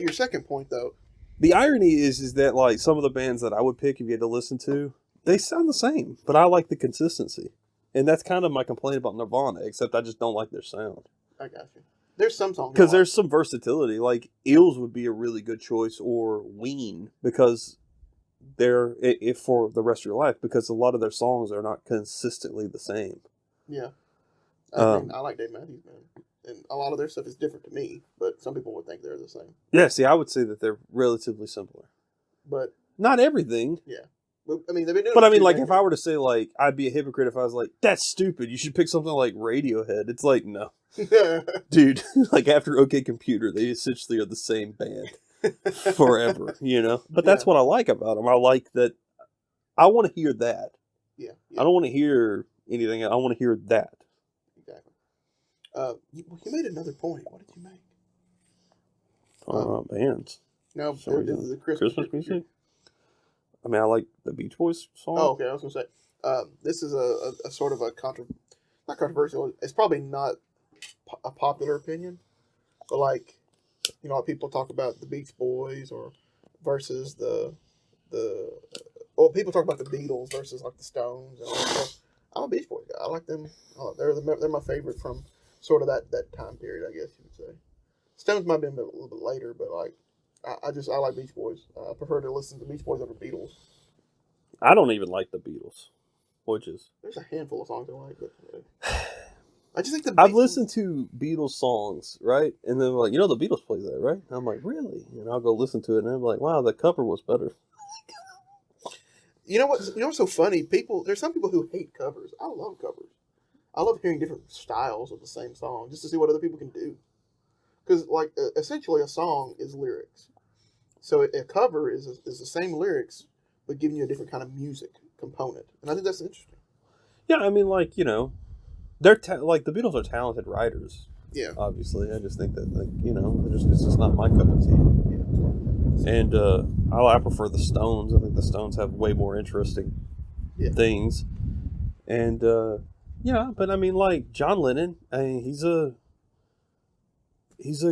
your second point, though.
The irony is that, like, some of the bands that I would pick if you had to listen to, they sound the same, but I like the consistency. And that's kind of my complaint about Nirvana, except I just don't like their sound.
I got you. There's some songs.
Because there's some versatility. Like, Eels would be a really good choice, or Ween, because they're, if for the rest of your life, because a lot of their songs are not consistently the same.
Yeah. I like Dave Matthews Band, and a lot of their stuff is different to me, but some people would think they're the same.
Yeah, see, I would say that they're relatively similar.
But
not everything.
Yeah. I mean, they've been doing
But I mean, like, if I were to say, like, I'd be a hypocrite if I was like, that's stupid, you should pick something like Radiohead. It's like, no. Dude, like, after OK Computer, they essentially are the same band forever, But that's what I like about them. I like that. I want to hear that.
Yeah.
I don't want to hear anything. I want to hear that.
Exactly. You made another point. What did you make?
Bands.
No, this is the
Christmas music. I mean, I like the Beach Boys song.
Oh, okay. I was going to say, this is a sort of not controversial. It's probably not a popular opinion, but like, people talk about the Beach Boys versus people talk about the Beatles versus like the Stones and all that stuff. I'm a Beach Boys guy. I like them. They're my favorite from sort of that time period, I guess you would say. Stones might have been a little bit later, but like, I like Beach Boys. I prefer to listen to Beach Boys over Beatles.
I don't even like the Beatles,
There's a handful of songs I like, but I just think
I've listened to Beatles songs, right? And then like, the Beatles plays that, right? And I'm like, really? And I'll go listen to it, and I'm like, wow, the cover was better.
You know what's so funny? There's some people who hate covers. I love covers. I love hearing different styles of the same song just to see what other people can do. Because, like, essentially a song is lyrics. So a cover is the same lyrics, but giving you a different kind of music component. And I think that's interesting.
Yeah, I mean, like, they're like, the Beatles are talented writers.
Yeah.
Obviously. I just think that, like, it's just not my cup of tea. Yeah. And I prefer the Stones. I think the Stones have way more interesting things. And, but I mean, like, John Lennon, he's a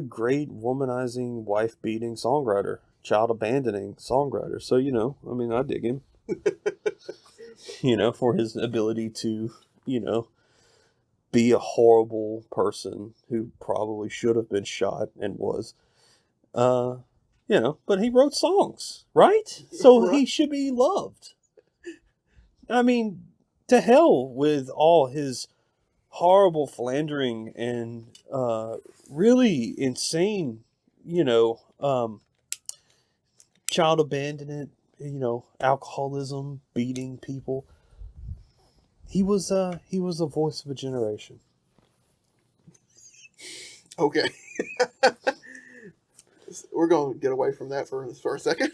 great womanizing, wife-beating songwriter, child-abandoning songwriter. So, I mean, I dig him. For his ability to, be a horrible person who probably should have been shot and was. But he wrote songs, right? So he should be loved. I mean, to hell with all his horrible philandering and really insane, child abandonment, alcoholism, beating people. He was a voice of a generation.
Okay. We're going to get away from that for a second.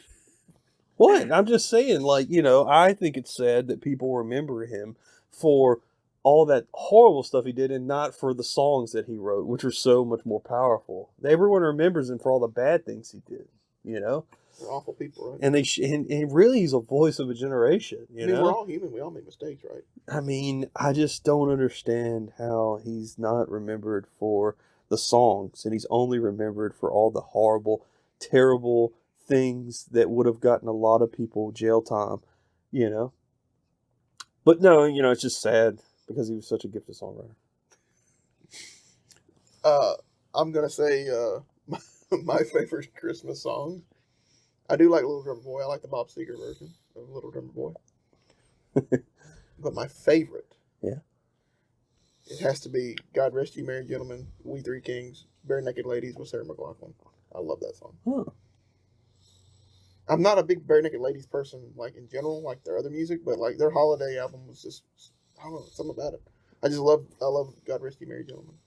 What? I'm just saying, like, I think it's sad that people remember him for all that horrible stuff he did and not for the songs that he wrote, which are so much more powerful. Everyone remembers him for all the bad things he did,
They're awful people, right?
And and really he's a voice of a generation,
I mean, we're all human. We all make mistakes, right?
I mean, I just don't understand how he's not remembered for the songs and he's only remembered for all the horrible, terrible things that would have gotten a lot of people jail time, But no, it's just sad because he was such a gifted songwriter.
I'm going to say my favorite Christmas song. I do like Little Drummer Boy. I like the Bob Seger version of Little Drummer Boy. But my favorite,
Yeah.
it has to be "God Rest You Merry Gentlemen," "We Three Kings," "Bare Naked Ladies" with Sarah McLachlan. I love that song.
Huh.
I'm not a big Bare Naked Ladies person, like in general, like their other music, but like their holiday album was just, I don't know, something about it. I love "God Rest You Merry Gentlemen."